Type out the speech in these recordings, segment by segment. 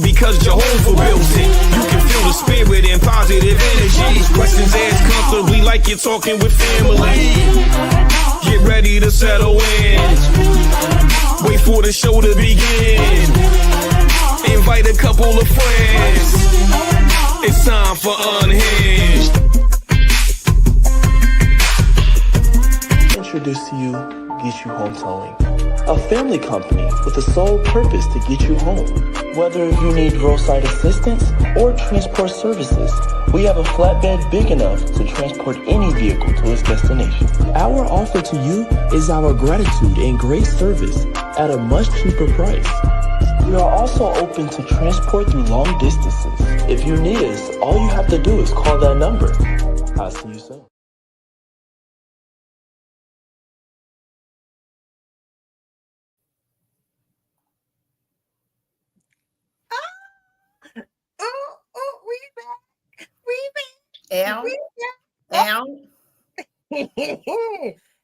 because Jehovah built it. You can feel the spirit and positive energy. Questions asked comfortably like you're talking with family. Get ready to settle in. Wait for the show to begin. Invite a couple of friends. It's time for Unhinged. Introduce to you Get You Home Towing, a family company with the sole purpose to get you home. Whether you need roadside assistance or transport services, we have a flatbed big enough to transport any vehicle to its destination. Our offer to you is our gratitude and great service at a much cheaper price. We are also open to transport through long distances. If you need us, all you have to do is call that number. I'll see you soon. We back.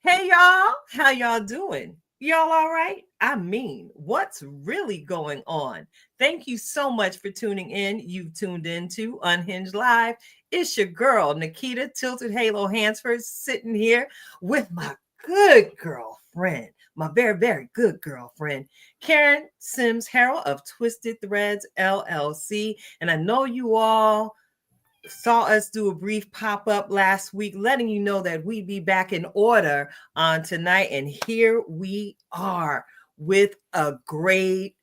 Hey y'all, how y'all doing? Y'all all right? I mean, what's really going on? Thank you so much for tuning in. You've tuned into Unhinged Live. It's your girl, Nikita Tilted Halo Hansford, sitting here with my good girlfriend, my very, very good girlfriend, Karen Sims Harrell of Twisted Threads LLC. And I know you all saw us do a brief pop-up last week, letting you know that we be back in order on tonight. And here we are with a great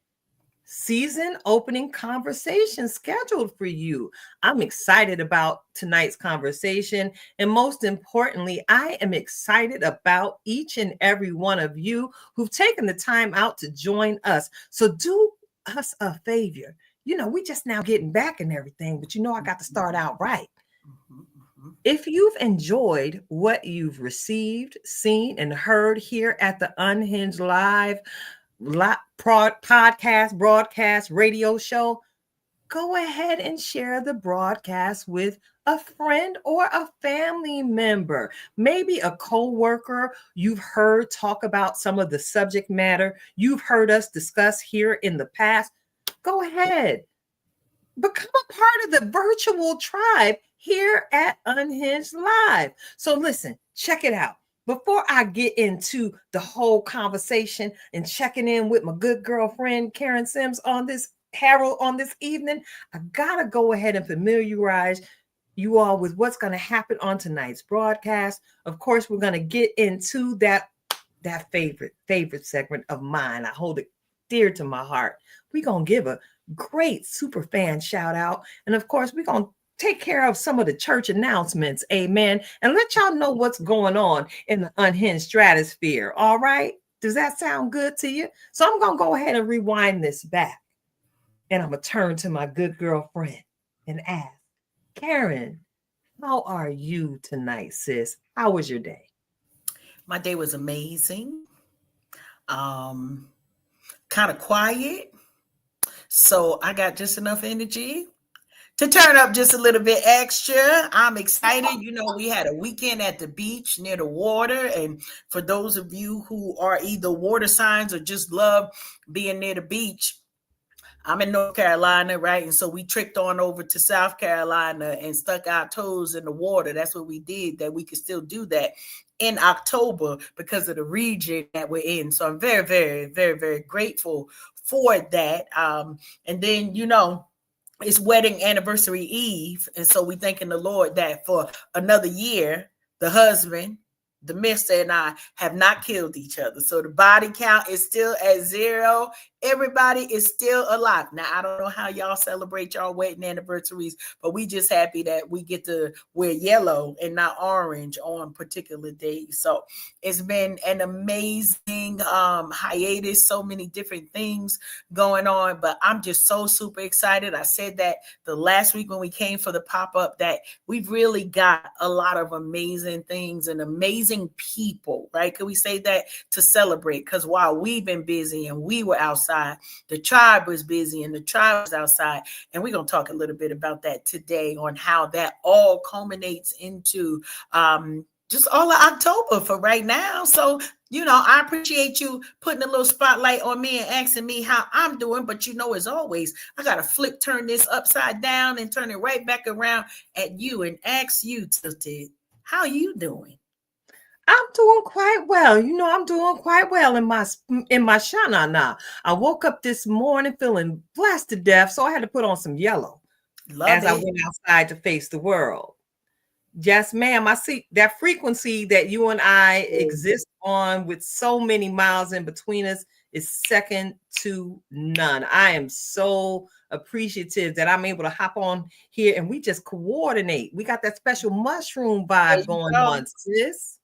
season opening conversation scheduled for you. I'm excited about tonight's conversation. And most importantly, I am excited about each and every one of you who've taken the time out to join us. So do us a favor. You know, we just now getting back and everything, but you know, I got to start out right. If you've enjoyed what you've received, seen, and heard here at the Unhinged Live podcast, broadcast, radio show, go ahead and share the broadcast with a friend or a family member, maybe a co-worker you've heard talk about some of the subject matter you've heard us discuss here in the past. Go ahead, become a part of the virtual tribe here at Unhinged Live. So listen, check it out. Before I get into the whole conversation and checking in with my good girlfriend, Karen Sims, on this evening, I gotta go ahead and familiarize you all with what's going to happen on tonight's broadcast. Of course, we're going to get into that favorite segment of mine. I hold it dear to my heart. We're going to give a great super fan shout out. And of course, we're going to take care of some of the church announcements. Amen. And let y'all know what's going on in the Unhinged stratosphere. All right. Does that sound good to you? So I'm going to go ahead and rewind this back. And I'm going to turn to my good girlfriend and ask, Karen, how are you tonight, sis? How was your day? My day was amazing. Kind of quiet. So I got just enough energy to turn up just a little bit extra. I'm excited. You know, we had a weekend at the beach near the water. And for those of you who are either water signs or just love being near the beach, I'm in North Carolina, right? And so we tricked on over to South Carolina and stuck our toes in the water. That's what we did, that we could still do that in October because of the region that we're in. So I'm very, very, very, very grateful for that. And then, you know, it's wedding anniversary eve. And so we thanking the Lord that for another year, the husband, the mister, and I have not killed each other. So the body count is still at 0. Everybody is still alive. Now, I don't know how y'all celebrate y'all wedding anniversaries, but we just happy that we get to wear yellow and not orange on particular days. So it's been an amazing hiatus, so many different things going on, but I'm just so super excited. I said that the last week when we came for the pop-up that we've really got a lot of amazing things and amazing people, right? Could we say that to celebrate? Because while we've been busy and we were outside, the tribe was busy and the tribe was outside. And we're going to talk a little bit about that today on how that all culminates into just all of October for right now. So I appreciate you putting a little spotlight on me and asking me how I'm doing. But as always, I got to turn this upside down and turn it right back around at you and ask you, Tilted, how you doing? I'm doing quite well. I'm doing quite well in my shanana. I woke up this morning feeling blessed to death, so I had to put on some yellow Love as I it. went outside to face the world. Yes, ma'am. I see that frequency that you and I exist on with so many miles in between us is second to none. I am so appreciative that I'm able to hop on here and we just coordinate. We got that special mushroom vibe going on, sis.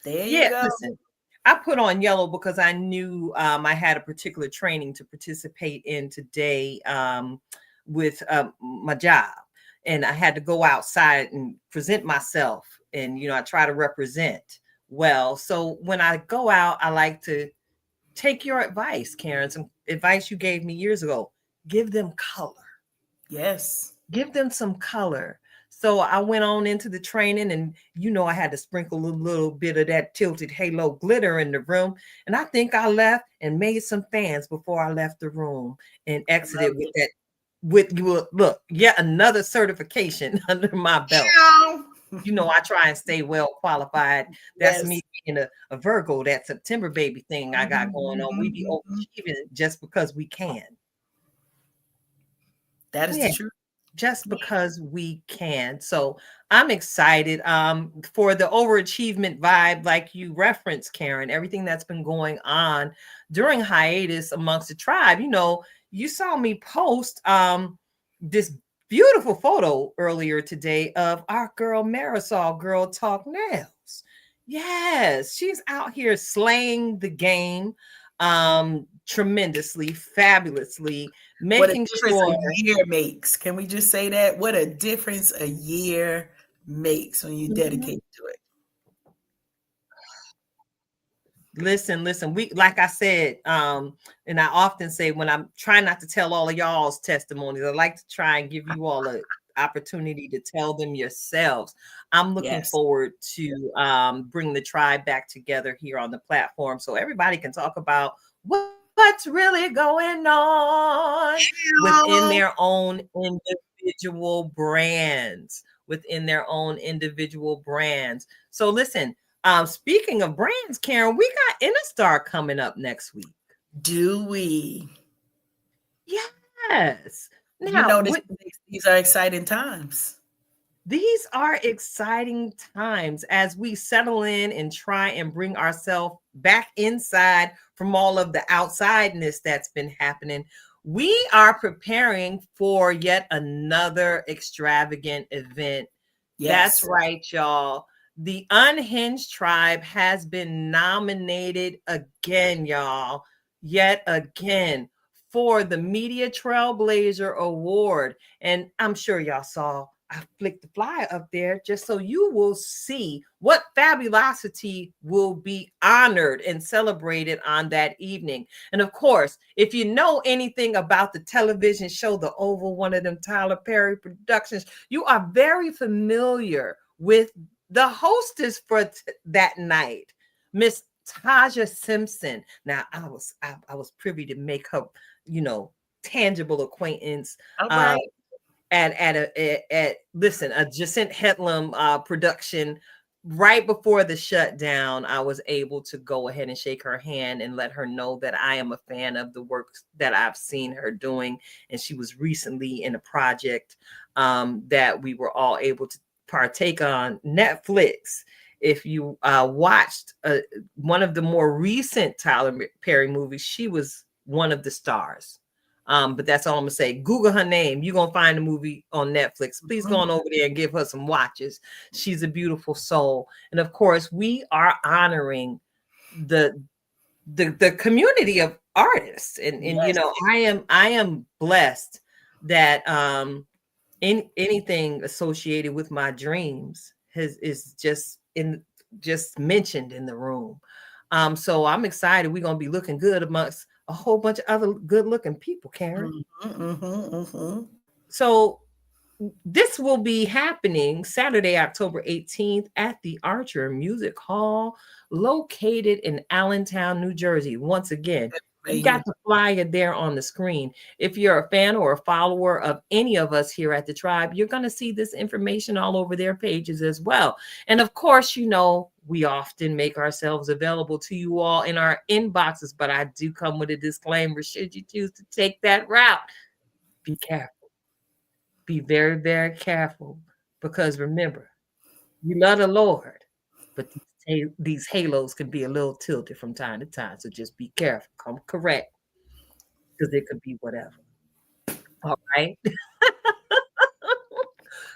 There you Yeah, go. listen, I put on yellow because I knew I had a particular training to participate in today with my job. And I had to go outside and present myself. And, I try to represent well. So when I go out, I like to take your advice, Karen, some advice you gave me years ago. Give them color. Yes. Give them some color. So I went on into the training and, I had to sprinkle a little bit of that tilted halo glitter in the room. And I think I left and made some fans before I left the room and exited with that. With you, look, yet another certification under my belt. I try and stay well qualified. That's me being a Virgo, that September baby thing I got going on. We be overachieving just because we can. That is the truth. Just because we can. So I'm excited for the overachievement vibe, like you referenced, Karen, everything that's been going on during hiatus amongst the tribe. You saw me post this beautiful photo earlier today of our girl Marisol, Girl Talk Nails. Yes, she's out here slaying the game tremendously, fabulously, making sure a year makes. Can we just say that? What a difference a year makes when you dedicate to it. Listen, we, like I said, and I often say when I'm trying not to tell all of y'all's testimonies, I like to try and give you all an opportunity to tell them yourselves. I'm looking forward to bring the tribe back together here on the platform so everybody can talk about what's really going on within their own individual brands. So listen, speaking of brands, Karen, we got Interstar coming up next week. Do we? Yes. Now, these are exciting times. These are exciting times as we settle in and try and bring ourselves back inside from all of the outsideness that's been happening. We are preparing for yet another extravagant event. Yes. That's right, y'all. The Unhinged Tribe has been nominated again, y'all, yet again for the Media Trailblazer Award. And I'm sure y'all saw, I flicked the flyer up there just so you will see what fabulosity will be honored and celebrated on that evening. And of course, if you know anything about the television show, The Oval, one of them Tyler Perry productions, you are very familiar with the hostess for that night, Miss Taja Simpson. Now, I was privy to make her, tangible acquaintance. All right. At listen, a Jacinth Headlam production right before the shutdown. I was able to go ahead and shake her hand and let her know that I am a fan of the work that I've seen her doing. And she was recently in a project that we were all able to partake on Netflix. If you watched one of the more recent Tyler Perry movies, she was one of the stars. But that's all I'm gonna say. Google her name. You're gonna find the movie on Netflix. Please go on over there and give her some watches. She's a beautiful soul. And of course, we are honoring the community of artists. And I am blessed that anything associated with my dreams is just mentioned in the room. So I'm excited. We're gonna be looking good amongst a whole bunch of other good looking people, Karen. So this will be happening Saturday, October 18th at the Archer Music Hall, located in Allentown, New Jersey. Once again, Right we've here. got the flyer there on the screen. If you're a fan or a follower of any of us here at the Tribe, you're going to see this information all over their pages as well. And of course, you know, we often make ourselves available to you all in our inboxes, but I do come with a disclaimer. Should you choose to take that route, be careful. Be very, very careful, because remember, you love the Lord, but these halos can be a little tilted from time to time. So just be careful. Come correct, because it could be whatever. All right.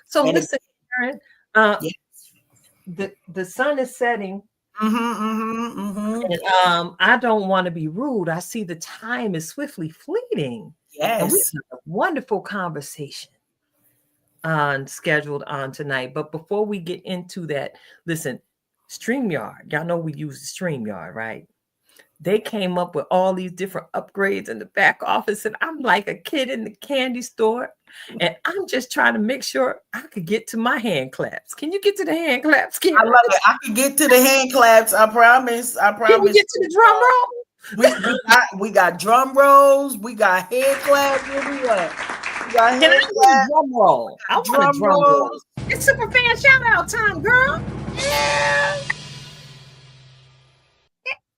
So And listen, Karen, uh, yeah. the sun is setting, Mm-hmm. and I don't want to be rude. I see the time is swiftly fleeting, and we Yes. have a wonderful conversation on scheduled on tonight. But before we get into that, listen, StreamYard, y'all know we use the StreamYard, right? They came up with all these different upgrades in the back office, and I'm like a kid in the candy store, and I'm just trying to make sure I could get to my hand claps. Can you get to the hand claps, I Karen? love it. I can get to the hand claps. I promise. I Can you promise. get to the drum roll? We got drum rolls. We got head claps. What we got? We got Can I head get a claps. drum roll? I want a Drum drum roll. rolls. It's super fan shout out time, girl. Yeah.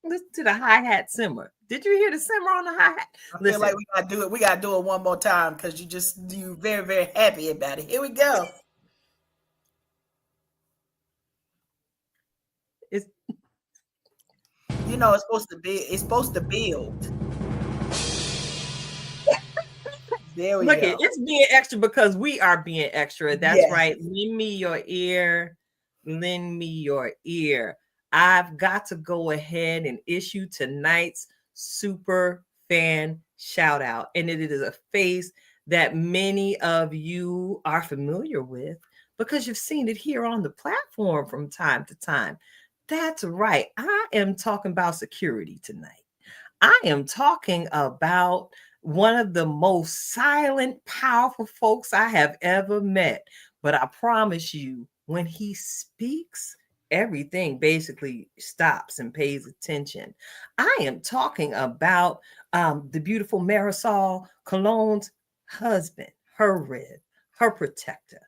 Listen to the hi-hat simmer. Did you hear the simmer on the hi-hat? I feel Listen, like we gotta do it. We gotta do it one more time because you very, very happy about it. Here we go. it's You know it's supposed to be. It's supposed to build. There we look go. it. It's being extra because we are being extra. That's Yes. right. Lend me your ear. Lend me your ear. I've got to go ahead and issue tonight's super fan shout out, and it is a face that many of you are familiar with because you've seen it here on the platform from time to time. That's right. I am talking about security tonight. I am talking about one of the most silent, powerful folks I have ever met. But I promise you, when he speaks, everything basically stops and pays attention. I am talking about the beautiful Marisol Cologne's husband, her rib, her protector,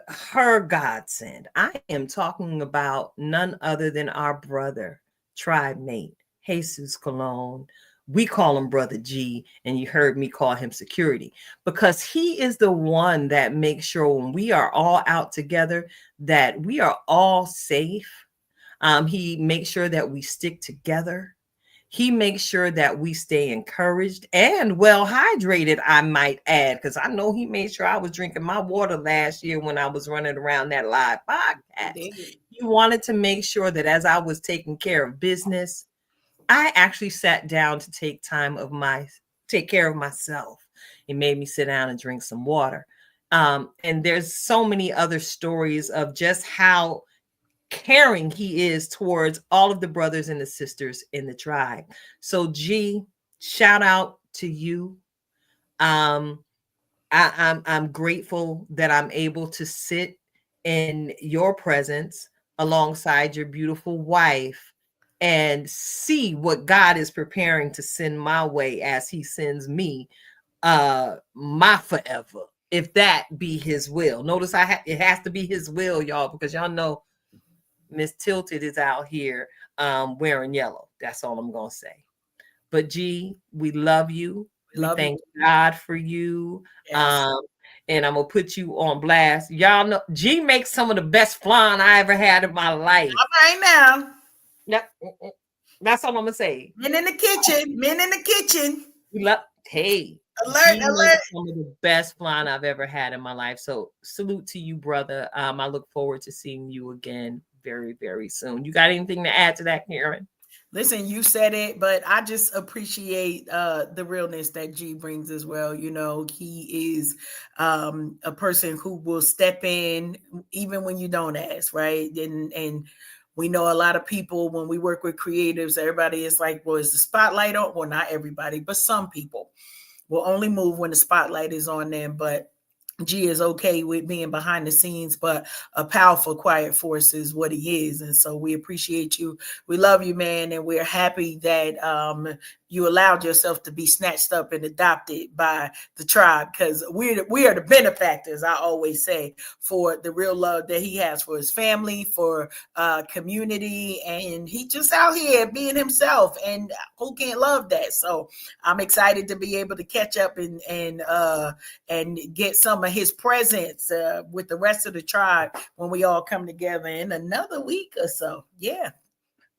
her godsend. I am talking about none other than our brother, tribe mate, Jesus Cologne. We call him Brother G, and you heard me call him security because he is the one that makes sure when we are all out together that we are all safe. He makes sure that we stick together. He makes sure that we stay encouraged and well hydrated, I might add, because I know he made sure I was drinking my water last year when I was running around that live podcast. He wanted to make sure that as I was taking care of business, I actually sat down to take care of myself. It made me sit down and drink some water. And there's so many other stories of just how caring he is towards all of the brothers and the sisters in the tribe. So G, shout out to you. I'm grateful that I'm able to sit in your presence alongside your beautiful wife and see what God is preparing to send my way as he sends me my forever, if that be his will. Notice it has to be his will, y'all, because y'all know Miss Tilted is out here wearing yellow. That's all I'm gonna say. But G, we love you. We thank God for you. Yes. And I'm gonna put you on blast. Y'all know G makes some of the best flan I ever had in my life. All right now. That's all I'm gonna say. Men in the kitchen. Men in the kitchen. Hey, Alert, G alert. makes some of the best flan I've ever had in my life. So salute to you, brother. I look forward to seeing you again very, very soon. You got anything to add to that, Karen? Listen, you said it, but I just appreciate the realness that G brings as well. You know, he is a person who will step in even when you don't ask, right? And we know a lot of people when we work with creatives, everybody is like, well, is the spotlight on? Well, not everybody, but some people will only move when the spotlight is on them. But G is okay with being behind the scenes, but a powerful, quiet force is what he is. And so we appreciate you. We love you, man. And we're happy that you allowed yourself to be snatched up and adopted by the tribe, because we are the benefactors, I always say, for the real love that he has for his family, for community. And he just out here being himself. And who can't love that? So I'm excited to be able to catch up and get some of his presence with the rest of the tribe when we all come together in another week or so. Yeah.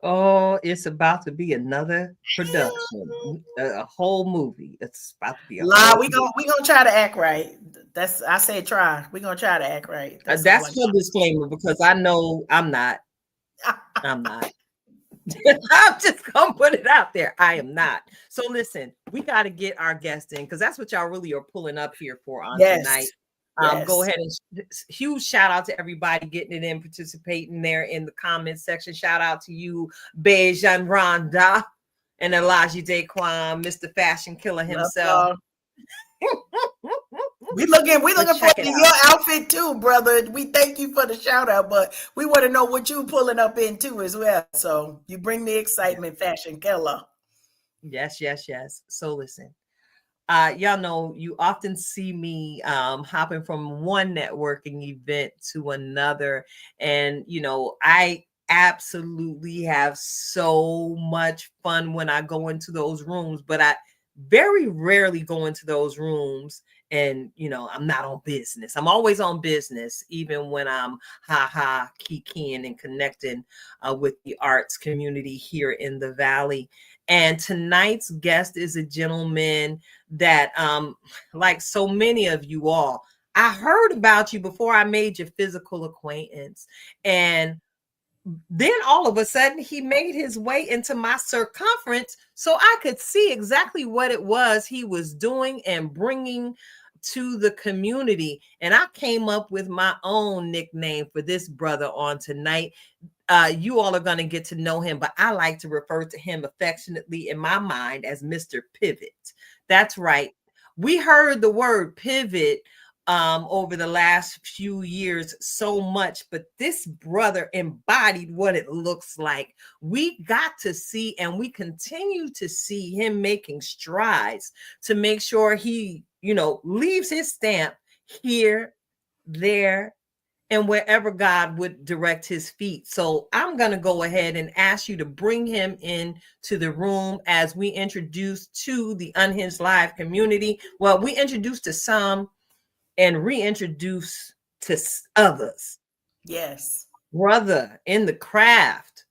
Oh, it's about to be another production, a whole movie. It's about to be a whole We gonna try to act right. That's, I say try. We're gonna try to act right. That's your disclaimer, because I know I'm not. I'm not. I'm just gonna put it out there. I am not. So listen, we got to get our guest in, because that's what y'all really are pulling up here for on tonight. Yes. Go ahead and huge shout out to everybody getting it in, participating there in the comments section. Shout out to you, Bejan Rhonda and Elijah Daquan, Mr. Fashion Killer himself. We looking for your outfit too, brother. We thank you for the shout out, but we want to know what you pulling up in too as well. So you bring the excitement, Fashion Killer. Yes. So listen. Y'all know you often see me hopping from one networking event to another. And, I absolutely have so much fun when I go into those rooms, but I very rarely go into those rooms and, I'm not on business. I'm always on business, even when I'm kikiing and connecting with the arts community here in the Valley. And tonight's guest is a gentleman that, like so many of you all, I heard about you before I made your physical acquaintance. And then all of a sudden he made his way into my circumference so I could see exactly what it was he was doing and bringing to the community. And I came up with my own nickname for this brother on tonight. You all are going to get to know him, but I like to refer to him affectionately in my mind as Mr. Pivot. That's right. We heard the word pivot over the last few years so much, but this brother embodied what it looks like. We got to see, and we continue to see him making strides to make sure he, leaves his stamp here, there, and wherever God would direct his feet. So I'm going to go ahead and ask you to bring him in to the room as we introduce to the Unhinged Live community. Well, we introduced to some and reintroduce to others. Yes. Brother in the craft,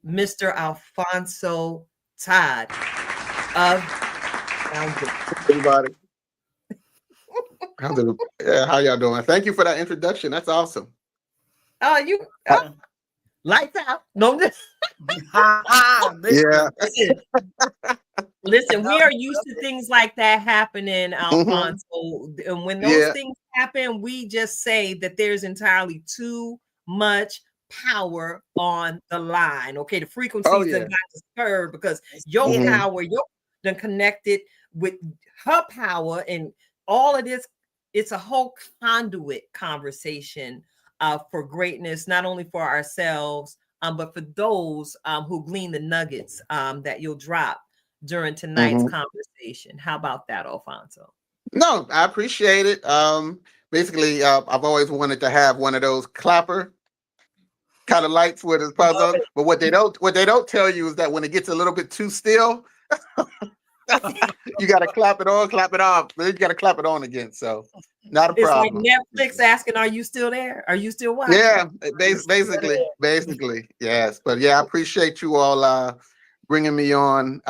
Mr. Alfonsa Todd of everybody. How y'all doing? Thank you for that introduction. That's awesome. Lights out. No, yeah. Listen, we are used to things like that happening, Alfonso. Mm-hmm. And when those things happen, we just say that there's entirely too much power on the line. Okay, the frequencies that got disturbed because your power, you're done connected with her power, and all of this. It's a whole conduit conversation for greatness, not only for ourselves, but for those who glean the nuggets that you'll drop during tonight's conversation. How about that, Alfonso? No, I appreciate it. Basically, I've always wanted to have one of those clapper kind of lights with his puzzle. But what they don't tell you is that when it gets a little bit too still, you got to clap it on, clap it off. Then you got to clap it on again. So not a problem. It's like Netflix asking, "Are you still there? Are you still watching?" Yeah, basically, yes. But yeah, I appreciate you all bringing me on.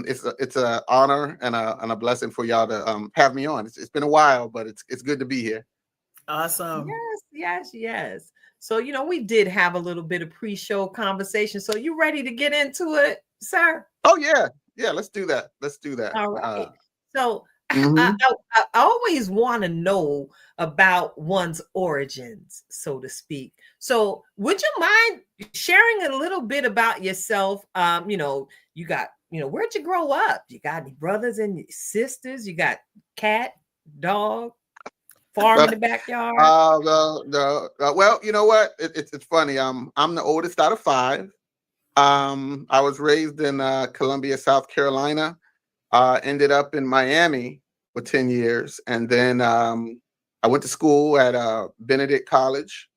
It's an honor and a blessing for y'all to have me on. It's been a while, but it's good to be here. Awesome. Yes. So we did have a little bit of pre-show conversation. So you ready to get into it, sir? Oh yeah. Let's do that. All right. So I always want to know about one's origins, so to speak. So would you mind sharing a little bit about yourself? You got, where'd you grow up? You got any brothers and sisters? You got cat, dog? Farm in the backyard? No. Well, you know what? It's funny. I'm the oldest out of 5. I was raised in Columbia, South Carolina. Ended up in Miami for 10 years, and then I went to school at Benedict College.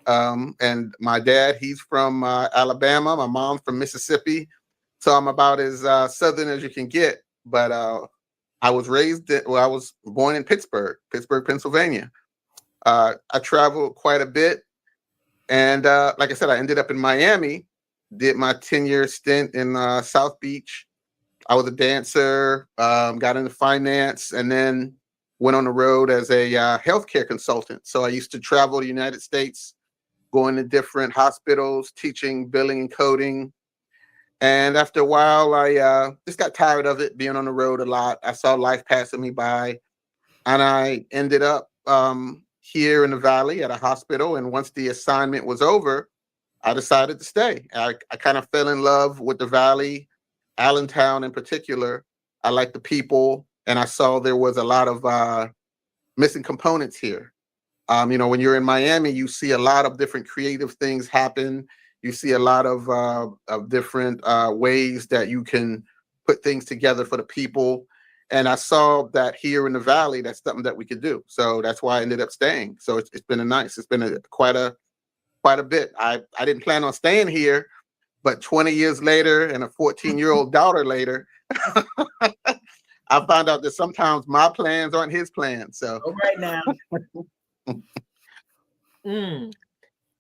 And my dad, he's from Alabama. My mom's from Mississippi. So I'm about as southern as you can get. But I was I was born in Pittsburgh, Pennsylvania. I traveled quite a bit. And like I said, I ended up in Miami, did my 10-year stint in South Beach. I was a dancer, got into finance, and then went on the road as a healthcare consultant. So I used to travel the United States, going to different hospitals, teaching billing and coding. And after a while, I just got tired of it, being on the road a lot. I saw life passing me by, and I ended up here in the Valley at a hospital. And once the assignment was over, I decided to stay. I kind of fell in love with the Valley, Allentown in particular. I like the people, and I saw there was a lot of missing components here. When you're in Miami, you see a lot of different creative things happen. You see a lot of different ways that you can put things together for the people. And I saw that here in the Valley, that's something that we could do. So that's why I ended up staying. So it's been quite a bit. I didn't plan on staying here, but 20 years later and a 14-year-old daughter later, I found out that sometimes my plans aren't his plans. So right now.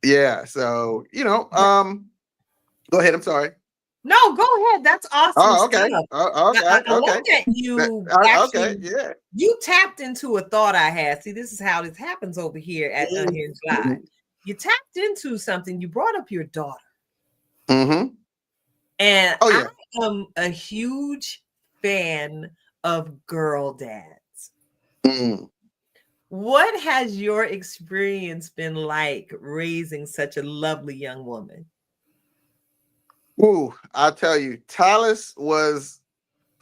Yeah, so go ahead. I'm sorry. No, go ahead. That's awesome. Oh, okay. Stuff. Okay. I love that you actually, okay. Yeah. You tapped into a thought I had. See, this is how this happens over here at Unhinged Live. You tapped into something. You brought up your daughter. Mm-hmm. And I am a huge fan of girl dads. Mm. What has your experience been like raising such a lovely young woman? Ooh, I'll tell you, Talis was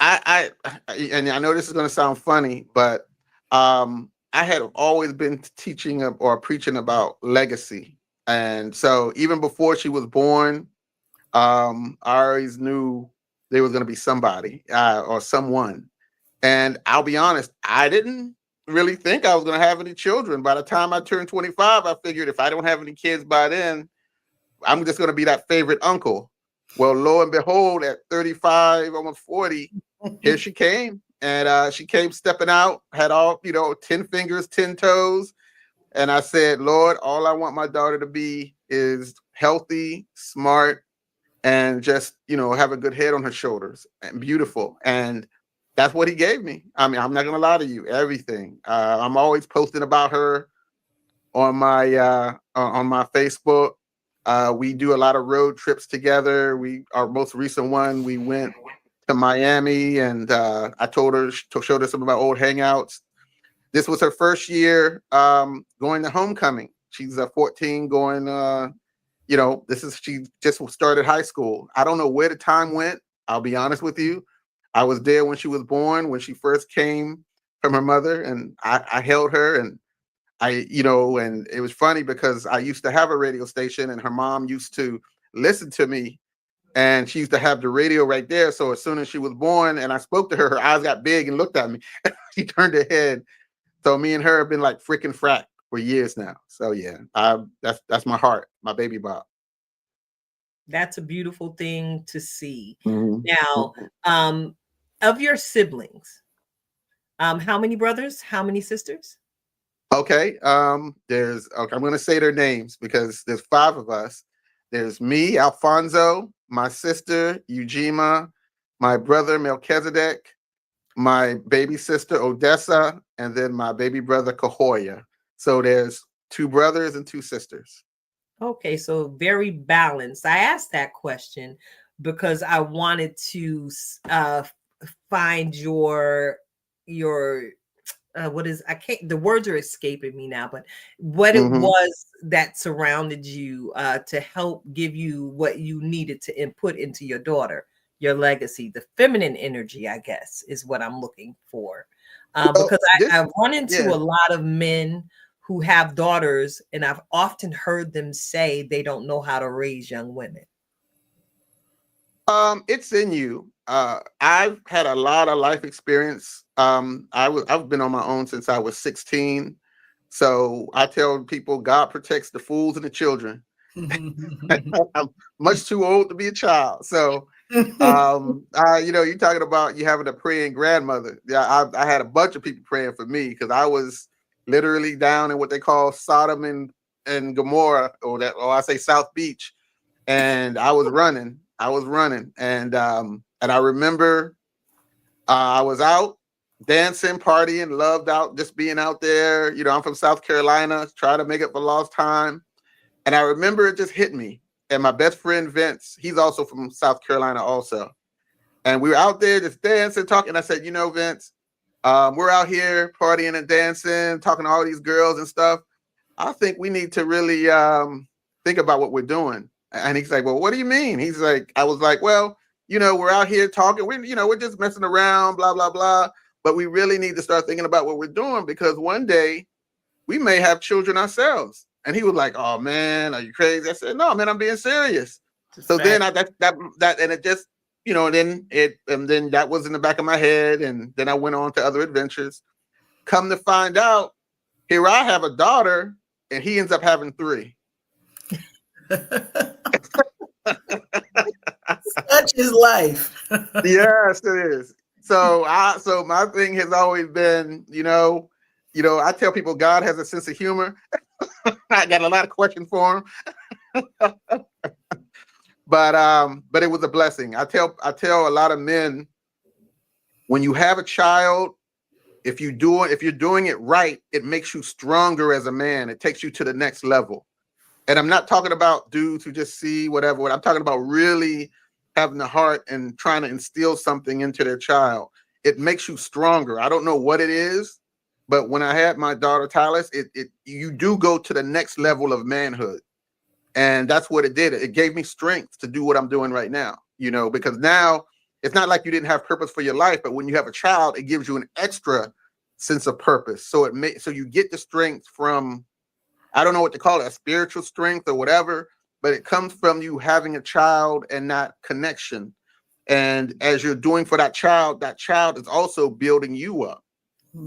and I know this is going to sound funny, but I had always been teaching or preaching about legacy. And so even before she was born, I always knew there was going to be somebody or someone. And I'll be honest, I didn't really think I was going to have any children. By the time I turned 25, I figured if I don't have any kids by then, I'm just going to be that favorite uncle. Well, lo and behold, at 35, almost 40, here she came. And she came stepping out, had all, 10 fingers, 10 toes. And I said, Lord, all I want my daughter to be is healthy, smart, and just, have a good head on her shoulders and beautiful. And that's what he gave me. I mean, I'm not going to lie to you, everything. I'm always posting about her on my Facebook. We do a lot of road trips together. Our most recent one, we went to Miami, and I showed her some of my old hangouts. This was her first year going to homecoming. She's 14 going, she just started high school. I don't know where the time went. I'll be honest with you. I was there when she was born, when she first came from her mother, and I held her, and and it was funny because I used to have a radio station, and her mom used to listen to me, and she used to have the radio right there. So as soon as she was born and I spoke to her, her eyes got big and looked at me. She turned her head. So me and her have been like freaking frack for years now. So yeah, that's my heart, my baby Bob. That's a beautiful thing to see. Mm-hmm. Now, of your siblings, how many brothers? How many sisters? Okay. I'm going to say their names because there's 5 of us. There's me, Alfonso, my sister, Ujima, my brother, Melchizedek, my baby sister, Odessa, and then my baby brother, Kahoya. So there's 2 brothers and 2 sisters. Okay, so very balanced. I asked that question because I wanted to find your the words are escaping me now, but what it was that surrounded you to help give you what you needed to input into your daughter, your legacy, the feminine energy, I guess, is what I'm looking for. Well, because this, I've run into yeah. a lot of men who have daughters, and I've often heard them say they don't know how to raise young women. It's in you. I've had a lot of life experience. I've been on my own since I was 16. So I tell people God protects the fools and the children. I'm much too old to be a child. So you're talking about you having a praying grandmother. Yeah, I had a bunch of people praying for me because I was literally down in what they call Sodom and Gomorrah, or I say South Beach, and I was running. And I remember I was out dancing, partying, loved out, just being out there. I'm from South Carolina, trying to make up for lost time. And I remember it just hit me. And my best friend Vince, he's also from South Carolina also. And we were out there just dancing, talking. I said, Vince, we're out here partying and dancing, talking to all these girls and stuff. I think we need to really think about what we're doing. And he's like, well, what do you mean? He's like, I was like, well, we're out here talking. We're just messing around, blah, blah, blah. But we really need to start thinking about what we're doing because one day we may have children ourselves. And he was like, oh, man, are you crazy? I said, no, man, I'm being serious. So then and it just, then that was in the back of my head. And then I went on to other adventures. Come to find out, here I have a daughter and he ends up having 3. Such is life. Yes, it is. So my thing has always been, I tell people God has a sense of humor. I got a lot of questions for him. But it was a blessing. I tell a lot of men, when you have a child, if you're doing it right, it makes you stronger as a man. It takes you to the next level. And I'm not talking about dudes who just see whatever. I'm talking about really having the heart and trying to instill something into their child. It makes you stronger. I don't know what it is, but when I had my daughter Tyler, you do go to the next level of manhood. And that's what it did. It gave me strength to do what I'm doing right now, because now it's not like you didn't have purpose for your life, but when you have a child, it gives you an extra sense of purpose. So so you get the strength from, I don't know what to call it, a spiritual strength or whatever, but it comes from you having a child and that connection. And as you're doing for that child is also building you up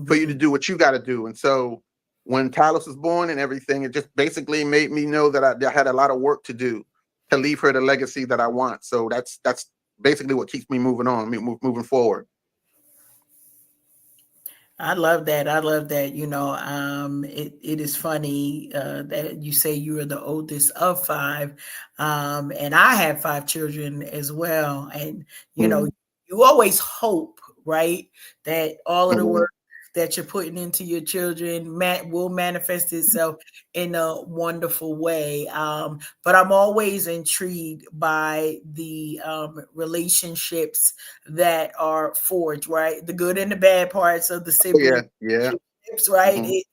for you to do what you got to do. And so when Tyler was born and everything, it just basically made me know that I had a lot of work to do to leave her the legacy that I want. So that's basically what keeps me moving on, moving forward. I love that. It is funny that you say you are the oldest of 5. And I have 5 children as well. And, you always hope, right, that all of the work that you're putting into your children will manifest itself in a wonderful way. But I'm always intrigued by the relationships that are forged, right? The good and the bad parts of the sibling relationships, right?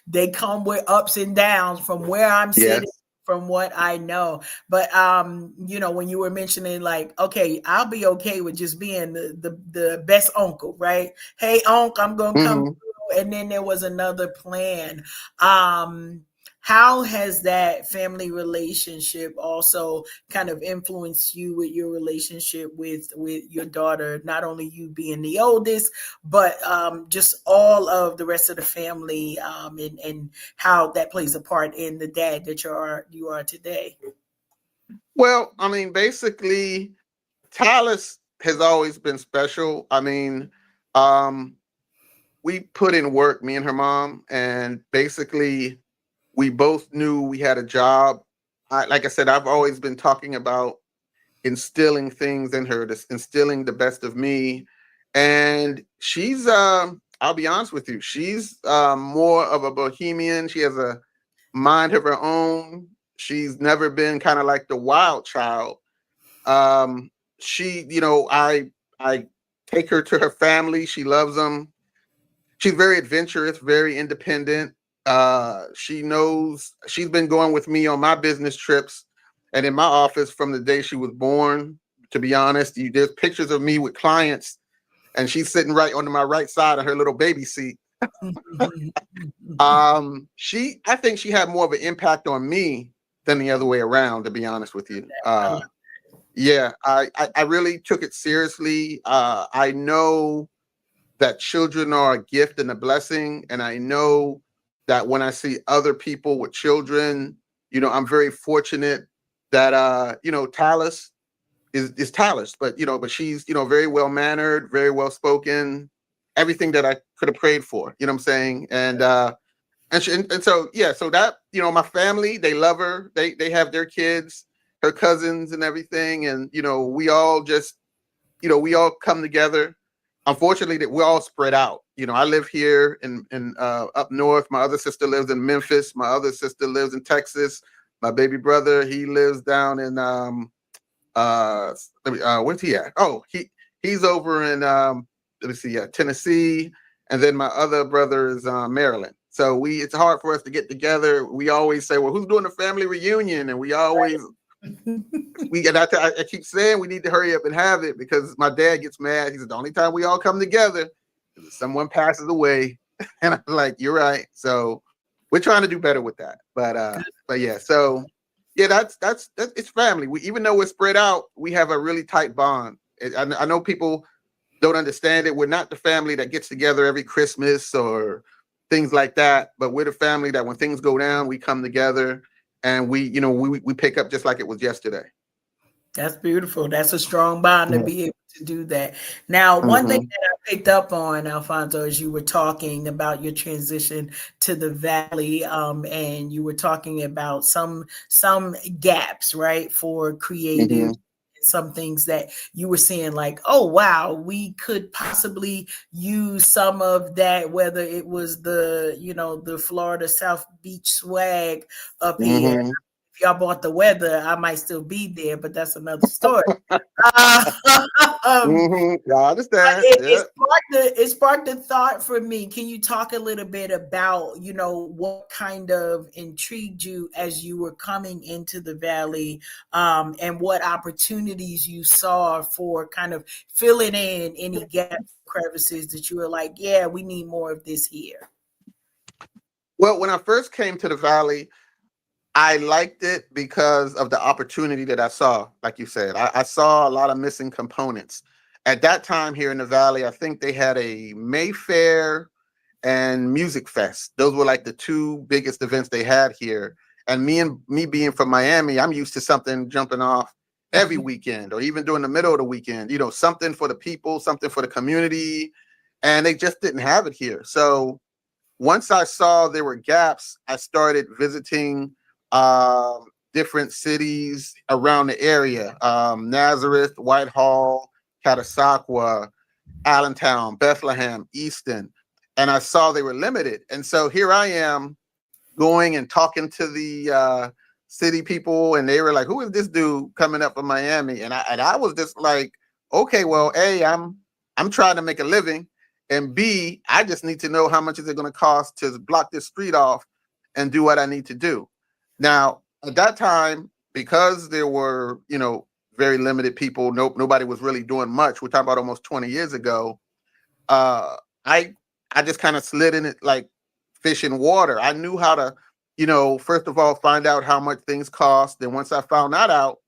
They come with ups and downs from where I'm sitting. From what I know. But when you were mentioning like, okay, I'll be okay with just being the best uncle, right? Hey, uncle, I'm gonna come through. And then there was another plan. How has that family relationship also kind of influenced you with your relationship with your daughter? Not only you being the oldest, but just all of the rest of the family, and how that plays a part in the dad that you are today. Well, I mean, basically, Talis has always been special. I mean, we put in work, me and her mom, and basically we both knew we had a job. Like I said, I've always been talking about instilling things in her, instilling the best of me. And she's, I'll be honest with you, she's more of a bohemian. She has a mind of her own. She's never been kind of like the wild child. She, I take her to her family. She loves them. She's very adventurous, very independent. She knows she's been going with me on my business trips and in my office from the day she was born. To be honest, there's pictures of me with clients and she's sitting right on my right side of her little baby seat. I think she had more of an impact on me than the other way around, to be honest with you. Yeah, I really took it seriously. I know that children are a gift and a blessing, and I know that when I see other people with children, I'm very fortunate that Talis is Talis, but she's very well mannered, very well spoken, everything that I could have prayed for. You know what I'm saying? And so yeah, so that my family, they love her. They have their kids, her cousins, and everything, and we all just we all come together. Unfortunately, that we're all spread out. I live here in up north. My other sister lives in Memphis. My other sister lives in Texas. My baby brother, he lives down in where's he at? Oh, he's over in Tennessee, and then my other brother is Maryland. So it's hard for us to get together. We always say, well, who's doing the family reunion? And we always I keep saying we need to hurry up and have it, because my dad gets mad. He said the only time we all come together is if someone passes away. And I'm like, you're right. So we're trying to do better with that. But yeah, so yeah, that's it's family. Even though we're spread out, we have a really tight bond. I know people don't understand it. We're not the family that gets together every Christmas or things like that, but we're the family that when things go down, we come together and we pick up just like it was yesterday. That's beautiful. That's a strong bond to be able to do that. Now, one thing that I picked up on, Alfonso, as you were talking about your transition to the Valley, and you were talking about some gaps, right, for creative. Some things that you were seeing like, oh, wow, we could possibly use some of that, whether it was the Florida South Beach swag up here. If y'all bought the weather, I might still be there, but that's another story. I understand. It sparked a thought for me. Can you talk a little bit about, what kind of intrigued you as you were coming into the Valley, and what opportunities you saw for kind of filling in any gaps, crevices that you were like, yeah, we need more of this here? Well, when I first came to the Valley, I liked it because of the opportunity that I saw. Like you said, I saw a lot of missing components. At that time here in the Valley, I think they had a Mayfair and Music Fest. Those were like the two biggest events they had here. And me being from Miami, I'm used to something jumping off every weekend or even during the middle of the weekend, something for the people, something for the community. And they just didn't have it here. So once I saw there were gaps, I started visiting different cities around the area, Nazareth, Whitehall, Catasauqua, Allentown, Bethlehem, Easton, and I saw they were limited. And so here I am going and talking to the city people, and they were like, who is this dude coming up from Miami? And I was just like, okay, well, A, I'm trying to make a living, and B, I just need to know how much is it going to cost to block this street off and do what I need to do. Now, at that time, because there were, very limited people, nobody was really doing much. We're talking about almost 20 years ago. I just kind of slid in it like fish in water. I knew how to, first of all, find out how much things cost. And once I found that out,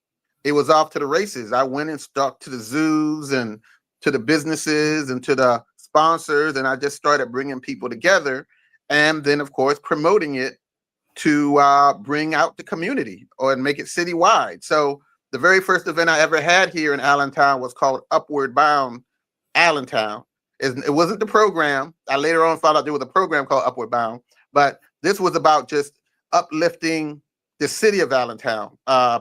it was off to the races. I went and stuck to the zoos and to the businesses and to the sponsors, and I just started bringing people together. And then, of course, promoting it to bring out the community and make it citywide. So the very first event I ever had here in Allentown was called Upward Bound Allentown. It wasn't the program. I later on found out there was a program called Upward Bound, but this was about just uplifting the city of Allentown,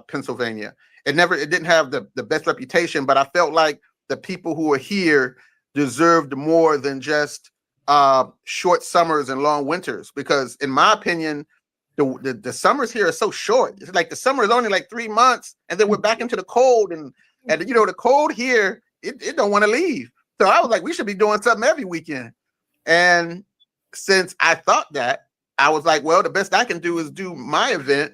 Pennsylvania. It didn't have the best reputation, but I felt like the people who were here deserved more than just short summers and long winters, because in my opinion, the summers here are so short. It's like the summer is only like 3 months, and then we're back into the cold, and the cold here, it don't want to leave. So I was like, we should be doing something every weekend. And since I thought that, I was like, well, the best I can do is do my event.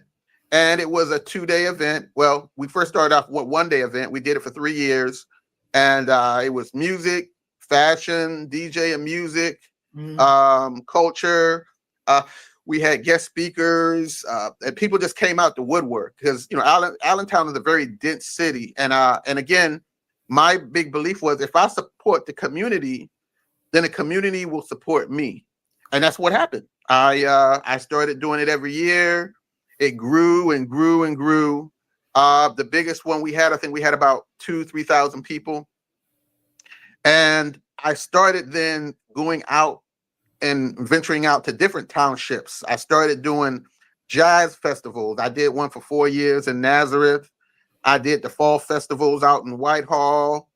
And it was a 2-day event. Well, we first started off with 1-day event. We did it for 3 years, and it was music, fashion, DJ and music, culture. We had guest speakers, and people just came out the woodwork because Allentown is a very dense city, and again, my big belief was if I support the community, then the community will support me, and that's what happened. I started doing it every year. It grew and grew and grew. The biggest one we had, I think we had about 2,000-3,000 people, and I started then going out and venturing out to different townships. I started doing jazz festivals. I did one for 4 years in Nazareth. I did the fall festivals out in Whitehall.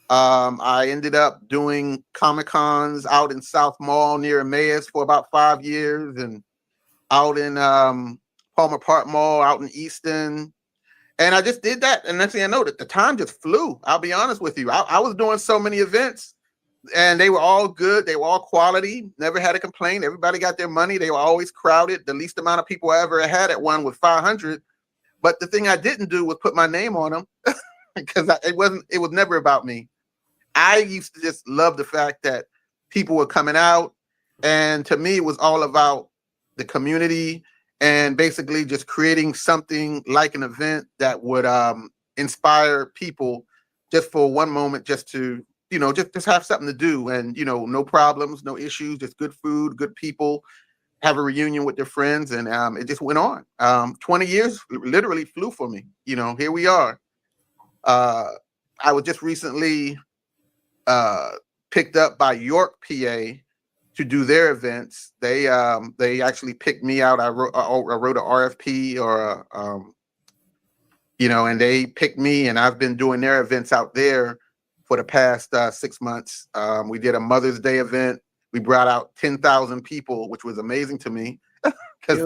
I ended up doing Comic-Cons out in South Mall near Emmaus for about 5 years, and out in Palmer Park Mall out in Easton. And I just did that. And next thing I know, that the time just flew. I'll be honest with you. I was doing so many events, and they were all good. They were all quality. Never had a complaint. Everybody got their money. They were always crowded. The least amount of people I ever had at one was 500. But the thing I didn't do was put my name on them because it was never about me. I used to just love the fact that people were coming out. And to me, it was all about the community and basically just creating something like an event that would inspire people just for one moment, just to just have something to do, and no problems, no issues, just good food, good people, have a reunion with their friends, and it just went on. 20 years literally flew for me. Here we are. I was just recently picked up by York, PA, to do their events. They actually picked me out. I wrote a RFP, and they picked me, and I've been doing their events out there for the past 6 months. We did a Mother's Day event. We brought out 10,000 people, which was amazing to me because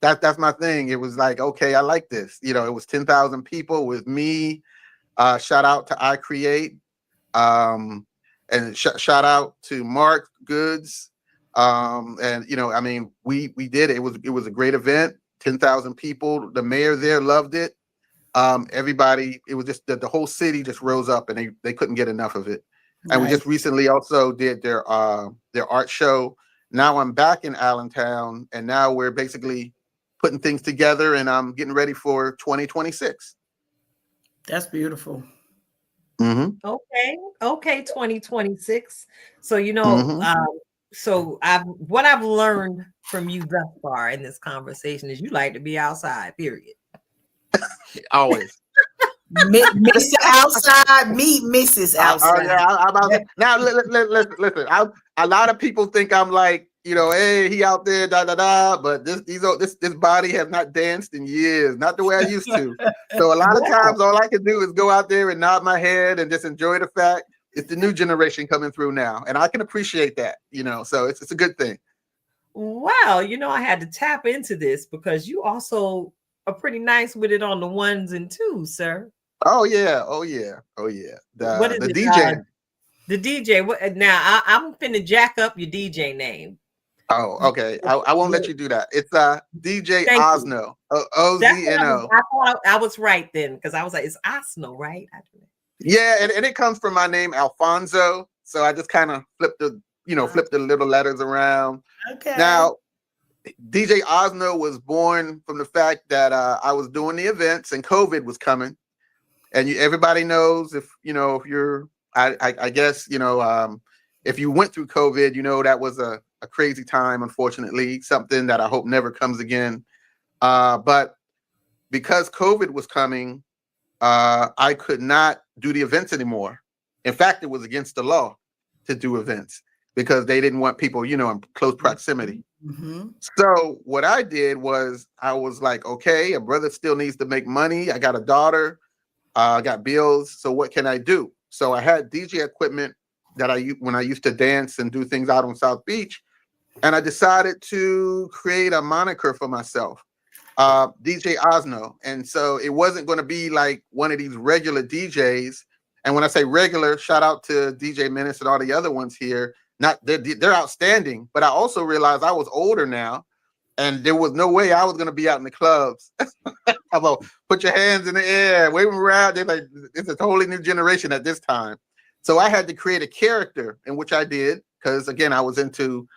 that's my thing. It was like, okay, I like this. It was 10,000 people with me. Shout out to ALRIIIIGHTTT, and shout out to Mark Goods. We did it. It was a great event. 10,000 people. The mayor there loved it. Everybody, it was just the whole city just rose up, and they couldn't get enough of it. Nice. And we just recently also did their art show. Now I'm back in Allentown, and now we're basically putting things together, and I'm getting ready for 2026. That's beautiful. Mm-hmm. Okay, 2026. So so what I've learned from you thus far in this conversation is you like to be outside. Period. Always. Mr. Outside, meet Mrs. Outside. Now listen. A lot of people think I'm like, hey, he out there, da da da. But this body has not danced in years, not the way I used to. So a lot of times, all I can do is go out there and nod my head and just enjoy the fact it's the new generation coming through now, and I can appreciate that. So it's a good thing. Wow, I had to tap into this because you also are pretty nice with it on the ones and twos, sir. Oh yeah. What is the it? DJ? The DJ. Now I'm finna jack up your DJ name. Oh, okay. I won't let you do that. It's DJ Osno. Ozno. I thought I was right then because I was like, it's Osno, right? Yeah, and it comes from my name Alfonso. So I just kind of flipped the little letters around. Okay. Now, DJ Osno was born from the fact that I was doing the events and COVID was coming, and everybody knows if you're, I guess if you went through COVID, that was a crazy time. Unfortunately, something that I hope never comes again. But because COVID was coming, I could not do the events anymore. In fact, it was against the law to do events because they didn't want people, in close proximity. Mm-hmm. So what I did was I was like, okay, a brother still needs to make money. I got a daughter, I got bills. So what can I do? So I had DJ equipment that when I used to dance and do things out on South Beach. And I decided to create a moniker for myself, DJ Osno. And so it wasn't going to be like one of these regular DJs. And when I say regular, shout out to DJ Menace and all the other ones here. They're outstanding, but I also realized I was older now, and there was no way I was going to be out in the clubs. How about put your hands in the air, wave them around? They're like, it's a totally new generation at this time. So I had to create a character, in which I did, because again, I was into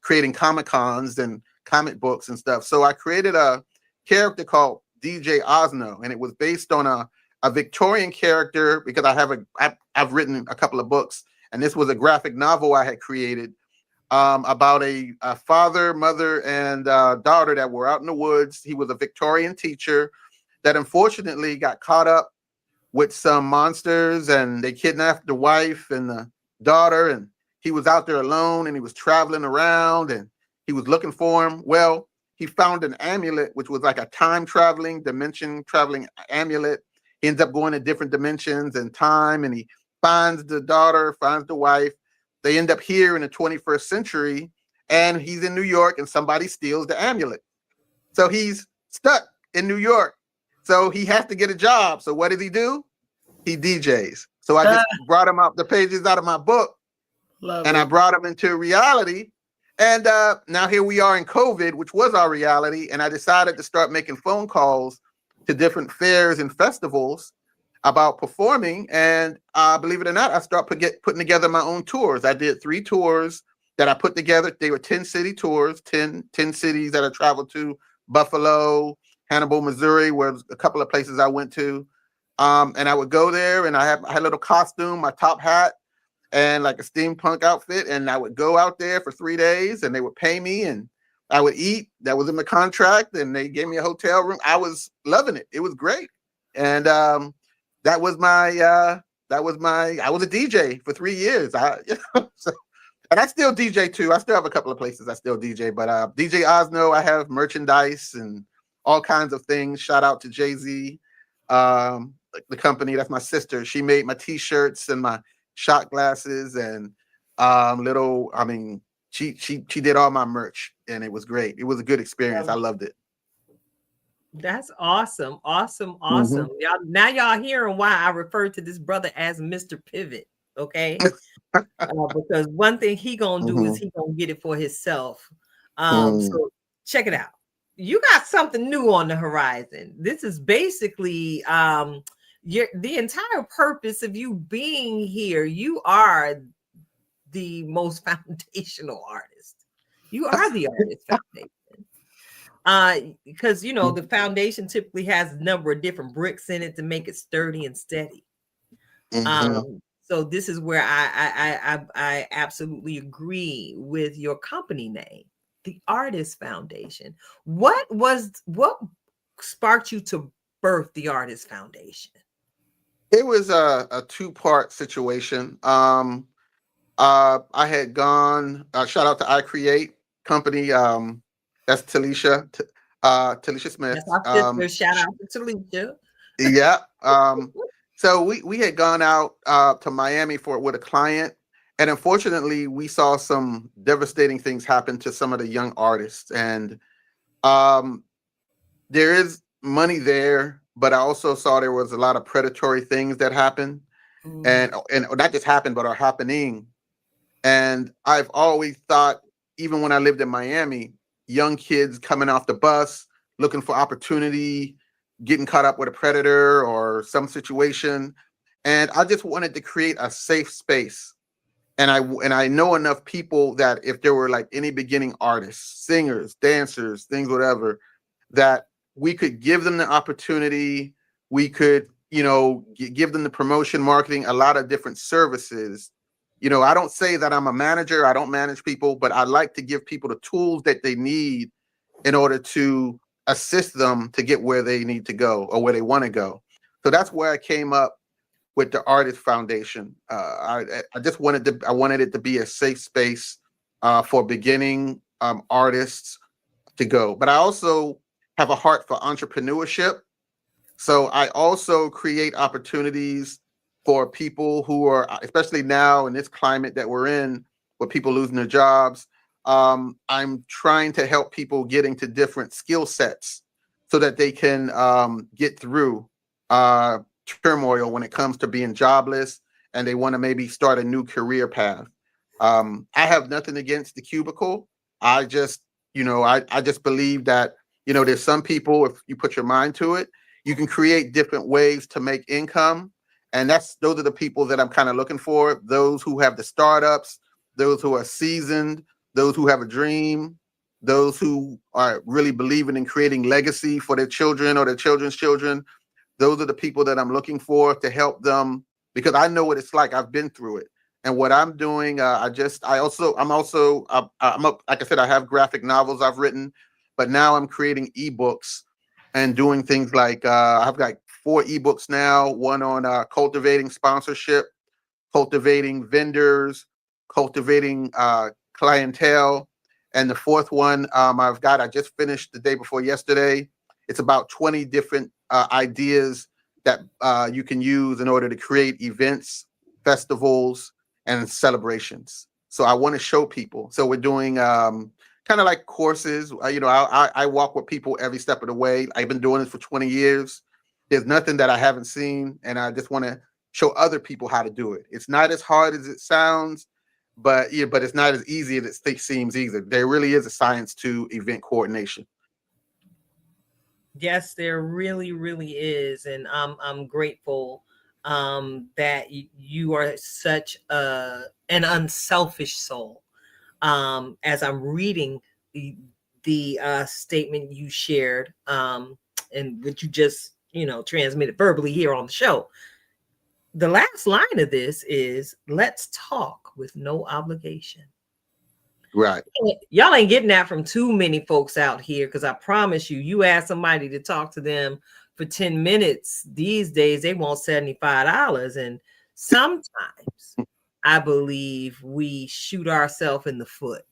creating Comic Cons and comic books and stuff. So I created a character called DJ Osno, and it was based on a Victorian character, because I've written a couple of books, and this was a graphic novel I had created about a father, mother, and daughter that were out in the woods. He was a Victorian teacher that unfortunately got caught up with some monsters, and they kidnapped the wife and the daughter, and he was out there alone, and he was traveling around, and he was looking for him. Well, he found an amulet, which was like a dimension traveling amulet. He ends up going to different dimensions and time, and he finds the daughter, finds the wife. They end up here in the 21st century, and he's in New York, and somebody steals the amulet. So he's stuck in New York. So he has to get a job. So what does he do? He DJs. So I just brought him out the pages out of my book, and I brought him into reality. And now here we are in COVID, which was our reality. And I decided to start making phone calls to different fairs and festivals about performing. And believe it or not, I started putting together my own tours. I did 3 tours that I put together. They were 10-city tours, 10 cities that I traveled to: Buffalo, Hannibal, Missouri, where a couple of places I went to. And I would go there, and I had a little costume, my top hat, and like a steampunk outfit. And I would go out there for 3 days, and they would pay me, and I would eat. That was in the contract, and they gave me a hotel room. I was loving it. It was great. And I was a DJ for 3 years. And I still DJ too. I still have a couple of places I still DJ, but DJ Osno, I have merchandise and all kinds of things. Shout out to Jay-Z, the company. That's my sister. She made my t-shirts and my shot glasses and she did all my merch, and it was great. It was a good experience. I loved it. That's awesome. Mm-hmm. Y'all hearing why I refer to this brother as Mr. Pivot, okay? Because one thing he gonna do is he gonna get it for himself. So check it out. You got something new on the horizon. This is basically the entire purpose of you being here. You are the most foundational artist. You are the artist foundation. Because the foundation typically has a number of different bricks in it to make it sturdy and steady. So this is where I absolutely agree with your company name, the Artist Foundation. What sparked you to birth the Artist Foundation? It was a 2-part situation. I had gone, shout out to ALRIIIIGHTTT company. That's Talisha Smith. That's our sister. Shout out to Talisha. Yeah. So we had gone out to Miami with a client, and unfortunately we saw some devastating things happen to some of the young artists. And there is money there, but I also saw there was a lot of predatory things that happened, and not just happened, but are happening. And I've always thought, even when I lived in Miami, young kids coming off the bus, looking for opportunity, getting caught up with a predator or some situation. And I just wanted to create a safe space. And I know enough people that if there were like any beginning artists, singers, dancers, things, whatever, that we could give them the opportunity. We could, give them the promotion, marketing, a lot of different services. I don't say that I'm a manager. I don't manage people, but I like to give people the tools that they need in order to assist them to get where they need to go or where they want to go. So that's where I came up with the Artist Foundation. I wanted it to be a safe space for beginning artists to go. But I also have a heart for entrepreneurship. So I also create opportunities for people who are, especially now in this climate that we're in, with people losing their jobs. I'm trying to help people get into different skill sets so that they can get through turmoil when it comes to being jobless and they want to maybe start a new career path. I have nothing against the cubicle. I just believe that, there's some people, if you put your mind to it, you can create different ways to make income. And those are the people that I'm kind of looking for. Those who have the startups, those who are seasoned, those who have a dream, those who are really believing in creating legacy for their children or their children's children. Those are the people that I'm looking for to help them, because I know what it's like. I've been through it. And what I'm doing, I'm up, like I said, I have graphic novels I've written, but now I'm creating ebooks and doing things like I've got 4 ebooks now, one on cultivating sponsorship, cultivating vendors, cultivating clientele. And the 4th one I just finished the day before yesterday. It's about 20 different ideas that you can use in order to create events, festivals, and celebrations. So I want to show people. So we're doing kind of like courses. I walk with people every step of the way. I've been doing this for 20 years. There's nothing that I haven't seen, and I just want to show other people how to do it. It's not as hard as it sounds, but it's not as easy as it seems either. There really is a science to event coordination. Yes, there really, really is, and I'm grateful that you are such an unselfish soul. As I'm reading the statement you shared, and what you just transmitted verbally here on the show, the last line of this is, "Let's talk with no obligation." Right. Y'all ain't getting that from too many folks out here, because I promise you ask somebody to talk to them for 10 minutes these days, they want $75. And sometimes I believe we shoot ourselves in the foot